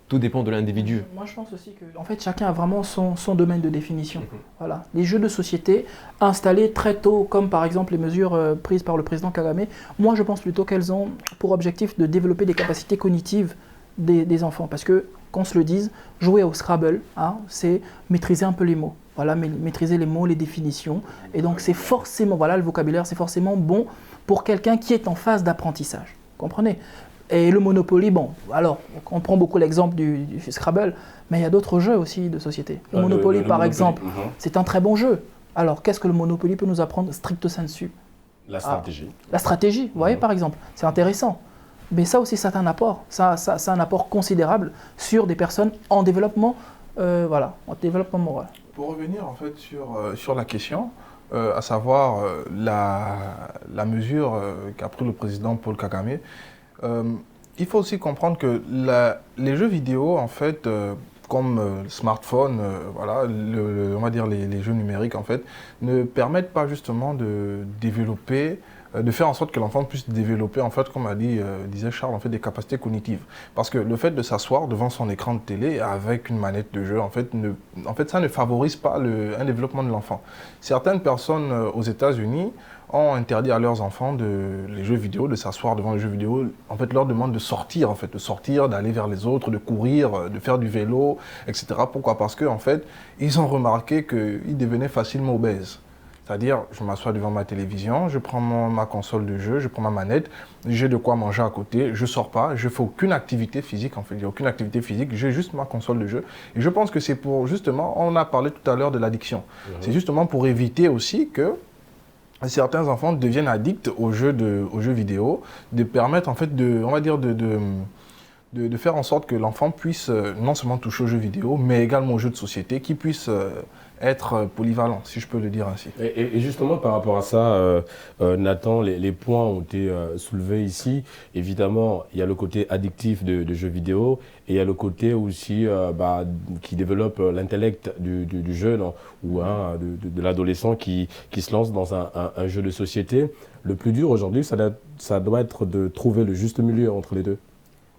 Tout dépend de l'individu.
Moi, je pense aussi que, en fait, chacun a vraiment son domaine de définition. Voilà. Les jeux de société installés très tôt, comme par exemple les mesures prises par le président Kagame, moi, je pense plutôt qu'elles ont pour objectif de développer des capacités cognitives des enfants. Parce que, qu'on se le dise, jouer au Scrabble, hein, c'est maîtriser un peu les mots. Voilà, maîtriser les mots, les définitions. Et donc, c'est forcément, voilà, le vocabulaire, c'est forcément bon pour quelqu'un qui est en phase d'apprentissage. Comprenez ? Et le Monopoly, bon, alors, on prend beaucoup l'exemple du Scrabble, mais il y a d'autres jeux aussi de société. Le Monopoly, par exemple, c'est un très bon jeu. Alors, qu'est-ce que le Monopoly peut nous apprendre stricto sensu?
La stratégie.
La stratégie, vous voyez, par exemple, c'est intéressant. Mais ça aussi, c'est un apport. Ça un apport considérable sur des personnes en développement, voilà, en développement moral.
Pour revenir, en fait, sur la question, à savoir la mesure qu'a pris le président Paul Kagame, il faut aussi comprendre que les jeux vidéo, en fait, comme le smartphone, voilà, on va dire les jeux numériques, en fait, ne permettent pas justement de développer, de faire en sorte que l'enfant puisse développer, en fait, comme disait Charles, en fait, des capacités cognitives. Parce que le fait de s'asseoir devant son écran de télé avec une manette de jeu, en fait, ça ne favorise pas un développement de l'enfant. Certaines personnes aux États-Unis ont interdit à leurs enfants les jeux vidéo, de s'asseoir devant les jeux vidéo. En fait, leur demande de sortir, d'aller vers les autres, de courir, de faire du vélo, etc. Pourquoi? Parce qu'en fait, ils ont remarqué qu'ils devenaient facilement obèses. C'est-à-dire, je m'assois devant ma télévision, je prends ma console de jeu, je prends ma manette, j'ai de quoi manger à côté, je sors pas, je fais aucune activité physique, en fait, il n'y a aucune activité physique, j'ai juste ma console de jeu. Et je pense que c'est pour, justement, on a parlé tout à l'heure de l'addiction. C'est justement pour éviter aussi que certains enfants deviennent addicts aux jeux vidéo, de permettre, en fait, on va dire, de faire en sorte que l'enfant puisse non seulement toucher aux jeux vidéo, mais également aux jeux de société, qui puissent être polyvalent, si je peux le dire ainsi.
Et justement, par rapport à ça, Nathan, les points ont été soulevés ici. Évidemment, il y a le côté addictif de jeux vidéo et il y a le côté aussi qui développe l'intellect du jeune ou de l'adolescent qui se lance dans un jeu de société. Le plus dur aujourd'hui, ça doit être de trouver le juste milieu entre les deux.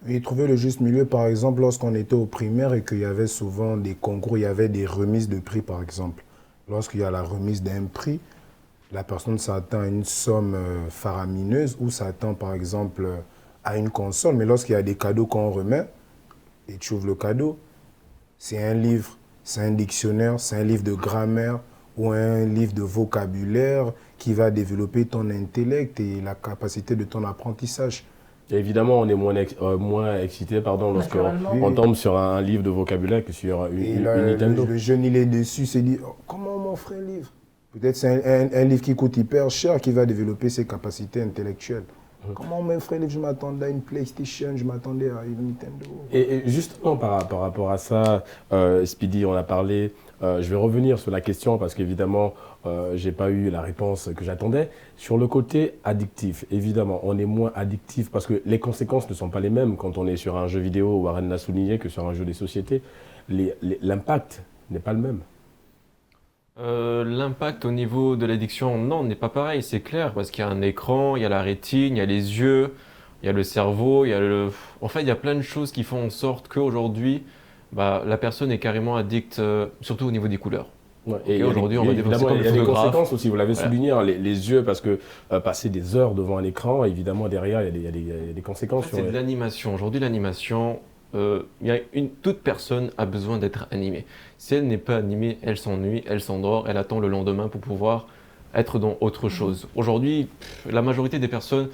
Oui, trouver le juste milieu, par exemple, lorsqu'on était au primaire et qu'il y avait souvent des concours, il y avait des remises de prix, par exemple. Lorsqu'il y a la remise d'un prix, la personne s'attend à une somme faramineuse ou s'attend, par exemple, à une console. Mais lorsqu'il y a des cadeaux qu'on remet, et tu ouvres le cadeau, c'est un livre, c'est un dictionnaire, c'est un livre de grammaire ou un livre de vocabulaire qui va développer ton intellect et la capacité de ton apprentissage.
Et évidemment, on est moins excité lorsqu'on tombe sur un livre de vocabulaire que sur une Nintendo.
Le jeune, il est dessus, se dit comment on m'offre un livre? Peut-être c'est un livre qui coûte hyper cher qui va développer ses capacités intellectuelles. Comment on m'offre un livre? Je m'attendais à une PlayStation, je m'attendais à une Nintendo.
Et justement, par rapport à ça, Speedy, on a parlé. Je vais revenir sur la question parce qu'évidemment, je n'ai pas eu la réponse que j'attendais. Sur le côté addictif, évidemment, on est moins addictif parce que les conséquences ne sont pas les mêmes quand on est sur un jeu vidéo, Warren l'a souligné, que sur un jeu des sociétés. L'impact n'est pas le même.
L'impact au niveau de l'addiction, non, n'est pas pareil, c'est clair, parce qu'il y a un écran, il y a la rétine, il y a les yeux, il y a le cerveau, il y a le... En fait, il y a plein de choses qui font en sorte qu'aujourd'hui, la personne est carrément addicte, surtout au niveau des couleurs.
Ouais,
Et aujourd'hui, on va développer
évidemment,
comme
il y
le
a des
photographe.
conséquences aussi, vous l'avez
Voilà.
souligné, hein, les yeux, parce que passer des heures devant un écran, évidemment, derrière, il y a des conséquences.
C'est de l'animation. Aujourd'hui, l'animation, toute personne a besoin d'être animée. Si elle n'est pas animée, elle s'ennuie, elle s'endort, elle attend le lendemain pour pouvoir être dans autre chose. Aujourd'hui, la majorité des personnes,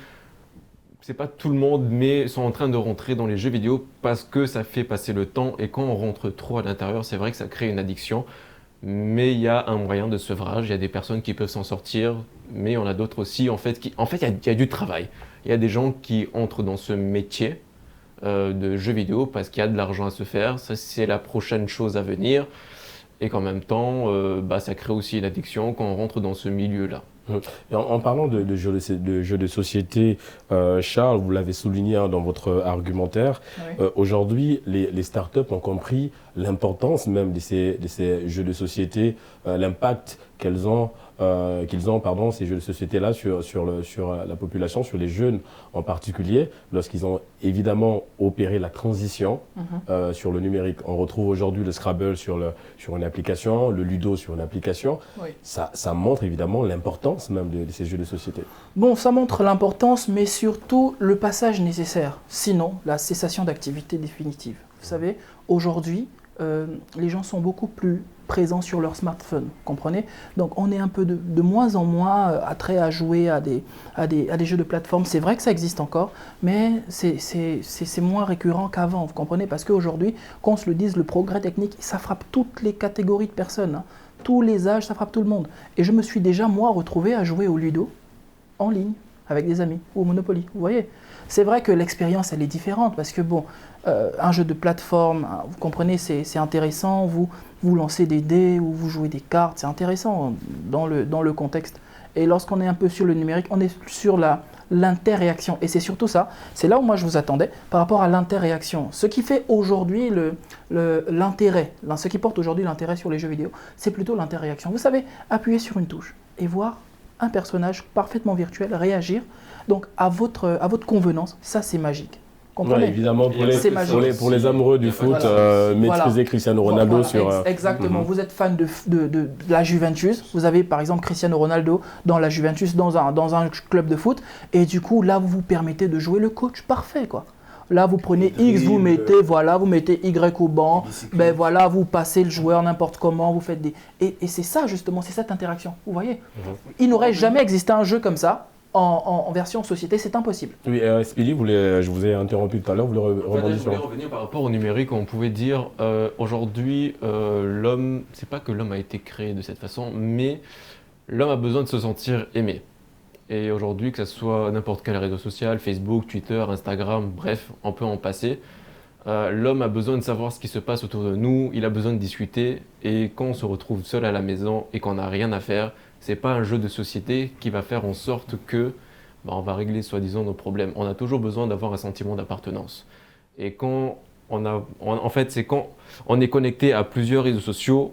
c'est pas tout le monde, mais sont en train de rentrer dans les jeux vidéo parce que ça fait passer le temps et quand on rentre trop à l'intérieur, c'est vrai que ça crée une addiction. Mais il y a un moyen de sevrage, il y a des personnes qui peuvent s'en sortir, mais on a d'autres aussi, en fait, il y a du travail. Il y a des gens qui entrent dans ce métier de jeux vidéo parce qu'il y a de l'argent à se faire, ça c'est la prochaine chose à venir, et qu'en même temps, ça crée aussi une addiction quand on rentre dans ce milieu-là.
Et en parlant de jeux de société, Charles, vous l'avez souligné hein, dans votre argumentaire,
Oui.
aujourd'hui, les startups ont compris l'importance même de ces jeux de société, l'impact qu'ils ont, pardon, ces jeux de société-là sur la population, sur les jeunes en particulier, lorsqu'ils ont évidemment opéré la transition sur le numérique. On retrouve aujourd'hui le Scrabble sur une application, le Ludo sur une application.
Oui.
Ça montre évidemment l'importance même de ces jeux de société.
Bon, ça montre l'importance, mais surtout le passage nécessaire. Sinon, la cessation d'activité définitive. Vous savez, aujourd'hui, les gens sont beaucoup plus présents sur leur smartphone, comprenez? Donc on est un peu de moins en moins attrait à jouer à des jeux de plateforme. C'est vrai que ça existe encore, mais c'est moins récurrent qu'avant, vous comprenez? Parce qu'aujourd'hui, qu'on se le dise, le progrès technique, ça frappe toutes les catégories de personnes, hein. Tous les âges, ça frappe tout le monde. Et je me suis déjà, moi, retrouvé à jouer au Ludo en ligne, avec des amis, ou au Monopoly, vous voyez? C'est vrai que l'expérience, elle est différente, parce que bon, un jeu de plateforme, hein, vous comprenez, c'est intéressant, vous lancez des dés, ou vous jouez des cartes, c'est intéressant dans le contexte. Et lorsqu'on est un peu sur le numérique, on est sur l'interréaction. Et c'est surtout ça, c'est là où moi je vous attendais, par rapport à l'interréaction. Ce qui fait aujourd'hui l'intérêt, ce qui porte aujourd'hui l'intérêt sur les jeux vidéo, c'est plutôt l'interréaction. Vous savez, appuyer sur une touche et voir un personnage parfaitement virtuel réagir donc à votre convenance, ça c'est magique. Comprenez?
Ouais, évidemment,
C'est magique.
pour les amoureux du foot,
Voilà.
maîtriser Cristiano Ronaldo
Voilà,
sur...
exactement, vous êtes fan de la Juventus, vous avez par exemple Cristiano Ronaldo dans la Juventus, dans un club de foot, et du coup là vous vous permettez de jouer le coach parfait quoi. Là, vous prenez X, vous mettez Y au banc, ben voilà, vous passez le joueur n'importe comment, vous faites des... Et c'est ça justement, c'est cette interaction, vous voyez. Il n'aurait jamais existé un jeu comme ça en version société, c'est impossible.
Oui, Speedy, je vous ai interrompu tout à l'heure, vous voulez
En fait,
rebondir
je voulais
sur...
revenir par rapport au numérique, on pouvait dire aujourd'hui, l'homme, c'est pas que l'homme a été créé de cette façon, mais l'homme a besoin de se sentir aimé. Et aujourd'hui, que ce soit n'importe quel réseau social, Facebook, Twitter, Instagram, bref, on peut en passer. L'homme a besoin de savoir ce qui se passe autour de nous, il a besoin de discuter. Et quand on se retrouve seul à la maison et qu'on n'a rien à faire, c'est pas un jeu de société qui va faire en sorte que on va régler soi-disant nos problèmes. On a toujours besoin d'avoir un sentiment d'appartenance. Et quand c'est quand on est connecté à plusieurs réseaux sociaux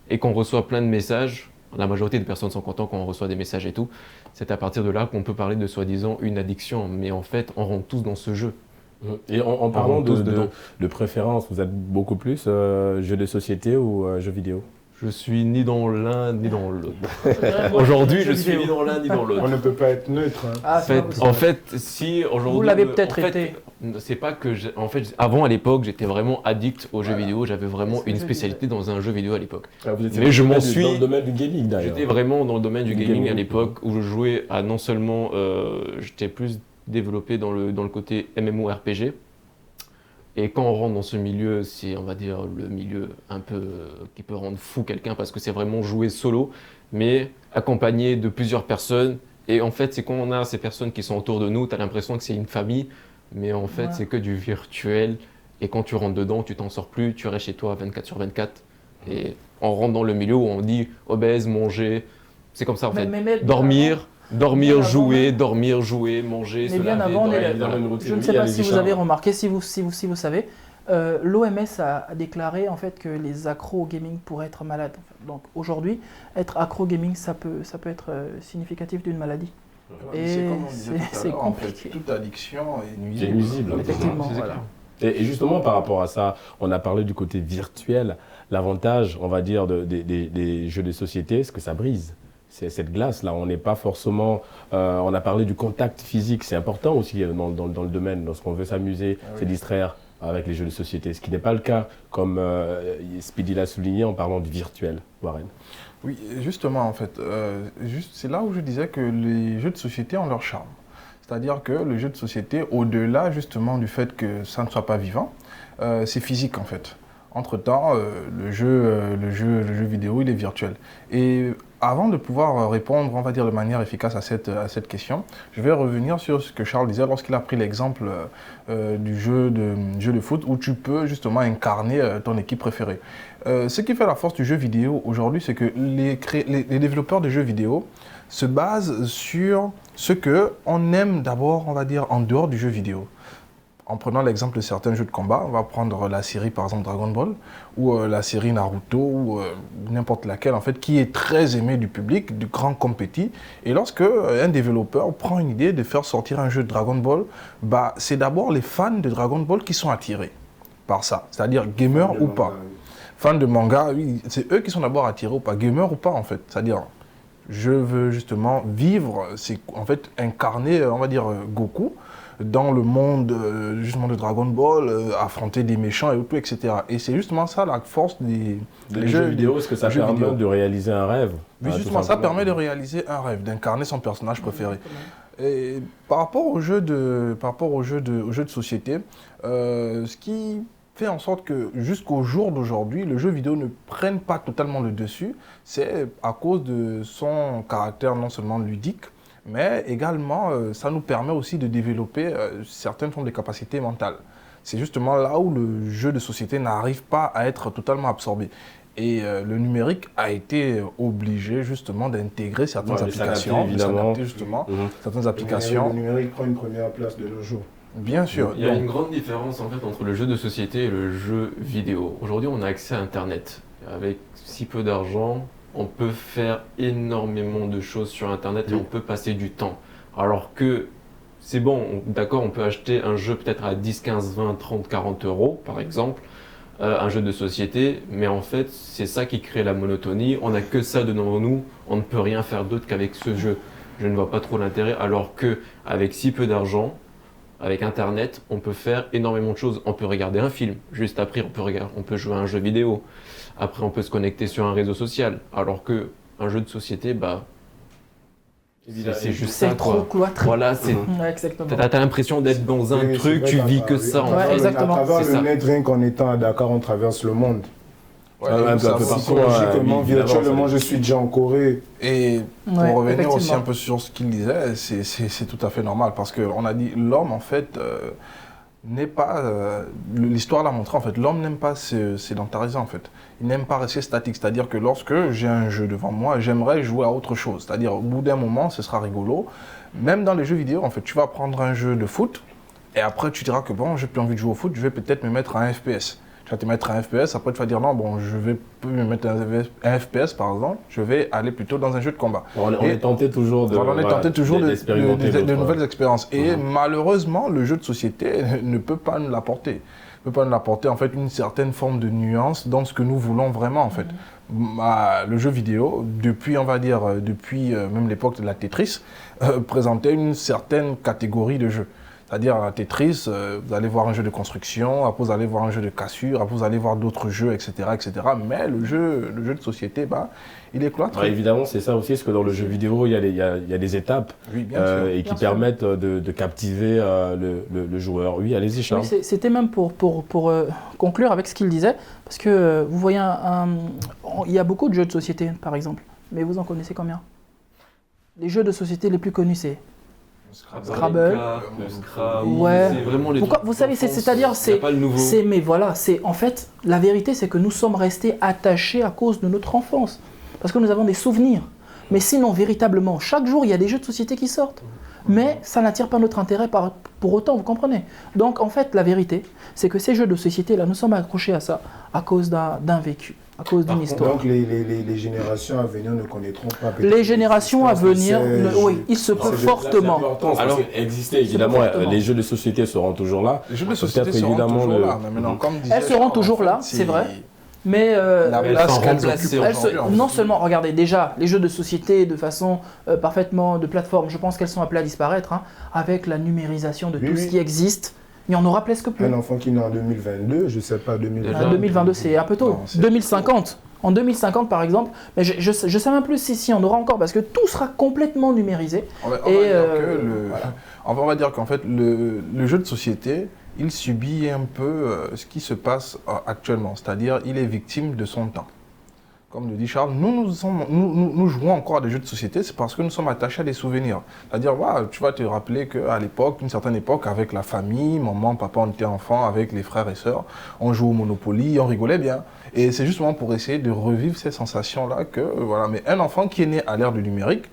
et qu'on reçoit plein de messages, la majorité des personnes sont contentes quand on reçoit des messages et tout, c'est à partir de là qu'on peut parler de soi-disant une addiction. Mais en fait, on rentre tous dans ce jeu.
Et en parlant de préférence, vous êtes beaucoup plus jeux de société ou jeux vidéo?
Je suis ni dans l'un ni dans l'autre. Aujourd'hui, je suis ni dans l'un ni dans l'autre.
On ne peut pas être neutre. Hein.
Ah,
En fait, si aujourd'hui...
Vous l'avez peut-être été.
C'est pas que... avant, à l'époque, j'étais vraiment addict aux jeux vidéo. J'avais vraiment une spécialité dans un jeu vidéo à l'époque.
Vous étiez
Mais je m'en
dans
suis...
le domaine du gaming d'ailleurs.
J'étais vraiment dans le domaine du gaming à
gaming.
l'époque où je jouais à non seulement... j'étais plus développé dans le côté MMORPG. Et quand on rentre dans ce milieu, c'est, on va dire, le milieu un peu qui peut rendre fou quelqu'un parce que c'est vraiment jouer solo, mais accompagné de plusieurs personnes. Et en fait, c'est quand on a ces personnes qui sont autour de nous, tu as l'impression que c'est une famille, mais en fait, c'est que du virtuel. Et quand tu rentres dedans, tu t'en sors plus, tu restes chez toi 24/24. Et on rentre dans le milieu où on dit obèse, manger. C'est comme ça en fait. Dormir, jouer, manger,
Mais
se
bien
laver,
avant,
dormir,
dans
voilà.
une routine.
je ne sais pas si vous avez remarqué, si vous savez, L'OMS a déclaré en fait que les accros au gaming pourraient être malades. Donc aujourd'hui, être accro au gaming, ça peut être significatif d'une maladie.
Et c'est comme on disait tout à
c'est
l'heure, en fait,
compliqué.
toute addiction est nuisible.
C'est nuisible.
Effectivement,
C'est
voilà.
clair.
Et justement, par rapport à ça, on a parlé du côté virtuel. L'avantage, on va dire, des jeux de société, c'est que ça brise. C'est cette glace-là. On n'est pas forcément. On a parlé du contact physique. C'est important aussi dans le domaine. Lorsqu'on veut s'amuser, se distraire avec les jeux de société. Ce qui n'est pas le cas, comme Speedy l'a souligné en parlant du virtuel, Warren.
Oui, justement, en fait, c'est là où je disais que les jeux de société ont leur charme. C'est-à-dire que le jeu de société, au-delà justement du fait que ça ne soit pas vivant, c'est physique en fait. Entre-temps, le jeu vidéo, il est virtuel. Et avant de pouvoir répondre, on va dire, de manière efficace à cette question, je vais revenir sur ce que Charles disait lorsqu'il a pris l'exemple du jeu de foot où tu peux justement incarner ton équipe préférée. Ce qui fait la force du jeu vidéo aujourd'hui, c'est que les développeurs de jeux vidéo se basent sur ce qu'on aime d'abord, on va dire, en dehors du jeu vidéo. En prenant l'exemple de certains jeux de combat, on va prendre la série par exemple Dragon Ball ou la série Naruto ou n'importe laquelle en fait qui est très aimée du public, du grand compétit. Et lorsque un développeur prend une idée de faire sortir un jeu de Dragon Ball, bah, c'est d'abord les fans de Dragon Ball qui sont attirés par ça, c'est-à-dire gamers ou pas. Fans de manga, oui, c'est eux qui sont d'abord attirés ou pas, gamers ou pas en fait. C'est-à-dire, je veux justement vivre, c'est en fait incarner, on va dire, Goku dans le monde justement de Dragon Ball, affronter des méchants et tout, etc. Et c'est justement ça la force des
jeux vidéo. Est-ce que ça permet de réaliser un rêve?
Oui, justement, ça permet de réaliser un rêve, d'incarner son personnage préféré. Et par rapport aux jeux de société, ce qui fait en sorte que jusqu'au jour d'aujourd'hui, le jeu vidéo ne prenne pas totalement le dessus, c'est à cause de son caractère non seulement ludique, mais également ça nous permet aussi de développer certaines formes de capacités mentales. C'est justement là où le jeu de société n'arrive pas à être totalement absorbé. Et le numérique a été obligé justement d'intégrer certaines applications, certaines applications.
Le numérique prend une première place de nos jours.
Bien sûr.
Il y a une grande différence en fait entre le jeu de société et le jeu vidéo. Aujourd'hui, on a accès à Internet. Avec si peu d'argent, on peut faire énormément de choses sur Internet et on peut passer du temps. Alors que c'est bon, d'accord, on peut acheter un jeu peut-être à 10, 15, 20, 30, 40 euros par exemple, un jeu de société, mais en fait, c'est ça qui crée la monotonie. On n'a que ça devant nous, on ne peut rien faire d'autre qu'avec ce jeu. Je ne vois pas trop l'intérêt, alors qu'avec si peu d'argent, avec Internet, on peut faire énormément de choses. On peut regarder un film, juste après on peut jouer à un jeu vidéo. Après, on peut se connecter sur un réseau social. Alors qu'un jeu de société, bah, c'est juste ça.
C'est trop cloîtré.
Voilà, t'as l'impression d'être dans un truc, tu vis que ça. En fait.
Exactement.
À travers le net, rien qu'en étant à Dakar, on traverse le monde.
Ouais,
Psychologiquement, virtuellement, je suis déjà en Corée.
Et pour revenir aussi un peu sur ce qu'il disait, c'est tout à fait normal parce qu'on a dit l'homme en fait n'est pas, l'histoire l'a montré en fait, l'homme n'aime pas se sédentariser en fait. Il n'aime pas rester statique, c'est-à-dire que lorsque j'ai un jeu devant moi, j'aimerais jouer à autre chose. C'est-à-dire au bout d'un moment, ce sera rigolo. Même dans les jeux vidéo, en fait, tu vas prendre un jeu de foot et après tu diras que bon, j'ai plus envie de jouer au foot, je vais peut-être me mettre à un FPS. Tu vas te mettre un FPS, après tu vas dire non, bon, je vais plus me mettre un FPS par exemple, je vais aller plutôt dans un jeu de combat.
On est tenté toujours de
nouvelles expériences. Et malheureusement, le jeu de société ne peut pas nous l'apporter. Ne peut pas nous apporter en fait une certaine forme de nuance dans ce que nous voulons vraiment en fait. Le jeu vidéo, depuis même l'époque de la Tetris, présentait une certaine catégorie de jeux. C'est-à-dire à Tetris, vous allez voir un jeu de construction, après vous allez voir un jeu de cassure, après vous allez voir d'autres jeux, etc., etc. Mais le jeu de société, il est cloîtré.
Ouais, évidemment, c'est ça aussi, parce que dans le jeu vidéo, il y a des étapes et qui permettent de captiver le joueur. Oui, allez-y, Charles.
Oui, c'était même pour conclure avec ce qu'il disait, parce que vous voyez, il y a beaucoup de jeux de société, par exemple, mais vous en connaissez combien? Les jeux de société les plus connus, c'est Scrabble. Ouais.
C'est vraiment les
Pourquoi, vous savez, c'est-à-dire, mais voilà, en fait, la vérité, c'est que nous sommes restés attachés à cause de notre enfance, parce que nous avons des souvenirs. Mais sinon, véritablement, chaque jour, il y a des jeux de société qui sortent. Mais ça n'attire pas notre intérêt pour autant, vous comprenez. Donc en fait, la vérité, c'est que ces jeux de société-là, nous sommes accrochés à ça à cause d'un vécu, à cause d'une histoire.
Donc les générations à venir ne connaîtront pas.
Les générations à venir, oui, il se peut fortement.
Alors, exister évidemment, les jeux de société seront toujours là.
Les jeux de société seront toujours là. Mais maintenant, comme disait
Elles seront
Charles,
toujours
en
là,
fait,
c'est vrai. Mais
la place qu'elles
remplacées
occupent
elles se-
aujourd'hui,
non seulement, regardez, déjà, les jeux de société de façon parfaitement de plateforme, je pense qu'elles sont appelées à disparaître, hein, avec la numérisation de
Oui,
tout
oui.
ce qui existe. Il n'y en aura presque plus.
Un enfant qui naît en 2022, je ne sais pas, 2022.
2022, c'est un peu tôt.
Non, c'est-
2050. En 2050, par exemple, mais je sais même plus si on aura encore, parce que tout sera complètement numérisé.
On va
Et,
dire que on va dire qu'en fait, le jeu de société, il subit un peu ce qui se passe actuellement. C'est-à-dire, il est victime de son temps. Comme le dit Charles, nous jouons encore à des jeux de société, c'est parce que nous sommes attachés à des souvenirs. C'est-à-dire, voilà, tu vas te rappeler qu'à l'époque, une certaine époque, avec la famille, maman, papa, on était enfants, avec les frères et sœurs, on jouait au Monopoly, on rigolait bien. Et c'est justement pour essayer de revivre ces sensations-là que, voilà. Mais un enfant qui est né à l'ère du numérique,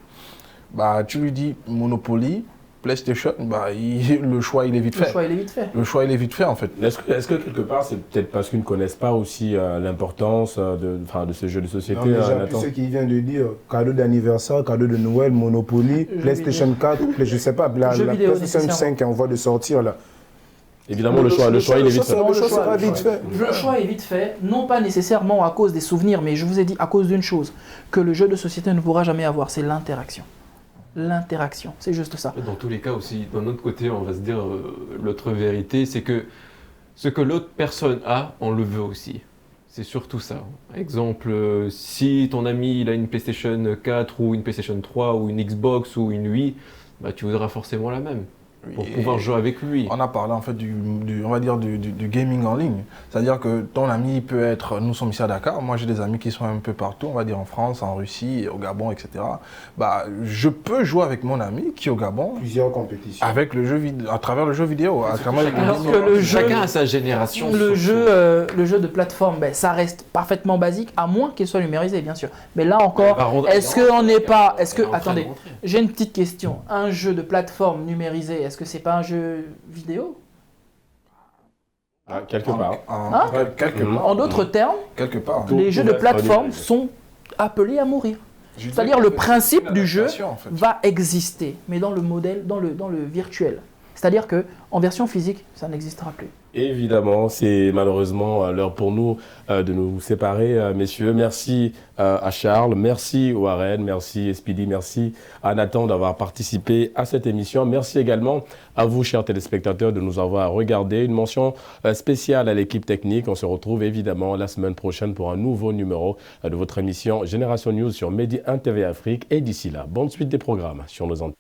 bah, tu lui dis Monopoly, PlayStation, bah, le choix, il est vite
Le
fait.
choix, il est vite fait.
Le choix, il est vite fait, en fait.
Est-ce que quelque part, c'est peut-être parce qu'ils ne connaissent pas aussi l'importance de ce jeu de société,
Non, déjà,
Nathan?
tout ce qu'il vient de dire, cadeau d'anniversaire, cadeau de Noël, Monopoly,
Jeux
PlayStation
vidéo.
4, je ne sais pas, la
Jeux vidéo,
PlayStation
nécessairement.
5 est en voie de sortir là.
Évidemment, le choix, il est vite fait.
Le choix sera vite fait.
Le choix est vite fait, non pas nécessairement à cause des souvenirs, mais je vous ai dit à cause d'une chose, que le jeu de société ne pourra jamais avoir, c'est l'interaction. L'interaction, c'est juste ça.
Dans tous les cas aussi, d'un autre côté, on va se dire l'autre vérité, c'est que ce que l'autre personne a, on le veut aussi. C'est surtout ça. Exemple, si ton ami il a une PlayStation 4 ou une PlayStation 3 ou une Xbox ou une Wii, bah, tu voudras forcément la même pour
Et
pouvoir jouer avec lui.
On a parlé en fait on va dire du gaming en ligne. C'est-à-dire que ton ami peut être, nous sommes ici à Dakar, moi j'ai des amis qui sont un peu partout, on va dire en France, en Russie, au Gabon, etc. Bah, je peux jouer avec mon ami qui est au Gabon
Plusieurs compétitions.
avec le jeu vidéo, à travers le jeu vidéo. À travers le
Alors
gaming.
que le jeu-
Chacun a sa génération.
Le
surtout.
jeu de plateforme, ben, ça reste parfaitement basique, à moins qu'il soit numérisé, bien sûr. Mais là encore, est-ce qu'on n'est pas... Est-ce que, attendez, j'ai une petite question. Un jeu de plateforme numérisé, est-ce que c'est pas un jeu vidéo?
Quelque part.
Hein
Quelque part.
En d'autres termes,
Quelque part.
les jeux de
reste
plateforme
numérisé.
sont appelés à mourir. C'est-à-dire le principe du jeu
En fait.
va exister, mais dans le modèle, dans le virtuel. C'est-à-dire que en version physique, ça n'existera plus.
Évidemment, c'est malheureusement l'heure pour nous de nous séparer, messieurs. Merci à Charles, merci Warren, merci Speedy, merci à Nathan d'avoir participé à cette émission. Merci également à vous, chers téléspectateurs, de nous avoir regardés. Une mention spéciale à l'équipe technique. On se retrouve évidemment la semaine prochaine pour un nouveau numéro de votre émission Génération News sur Medi 1 TV Afrique. Et d'ici là, bonne suite des programmes sur nos antennes.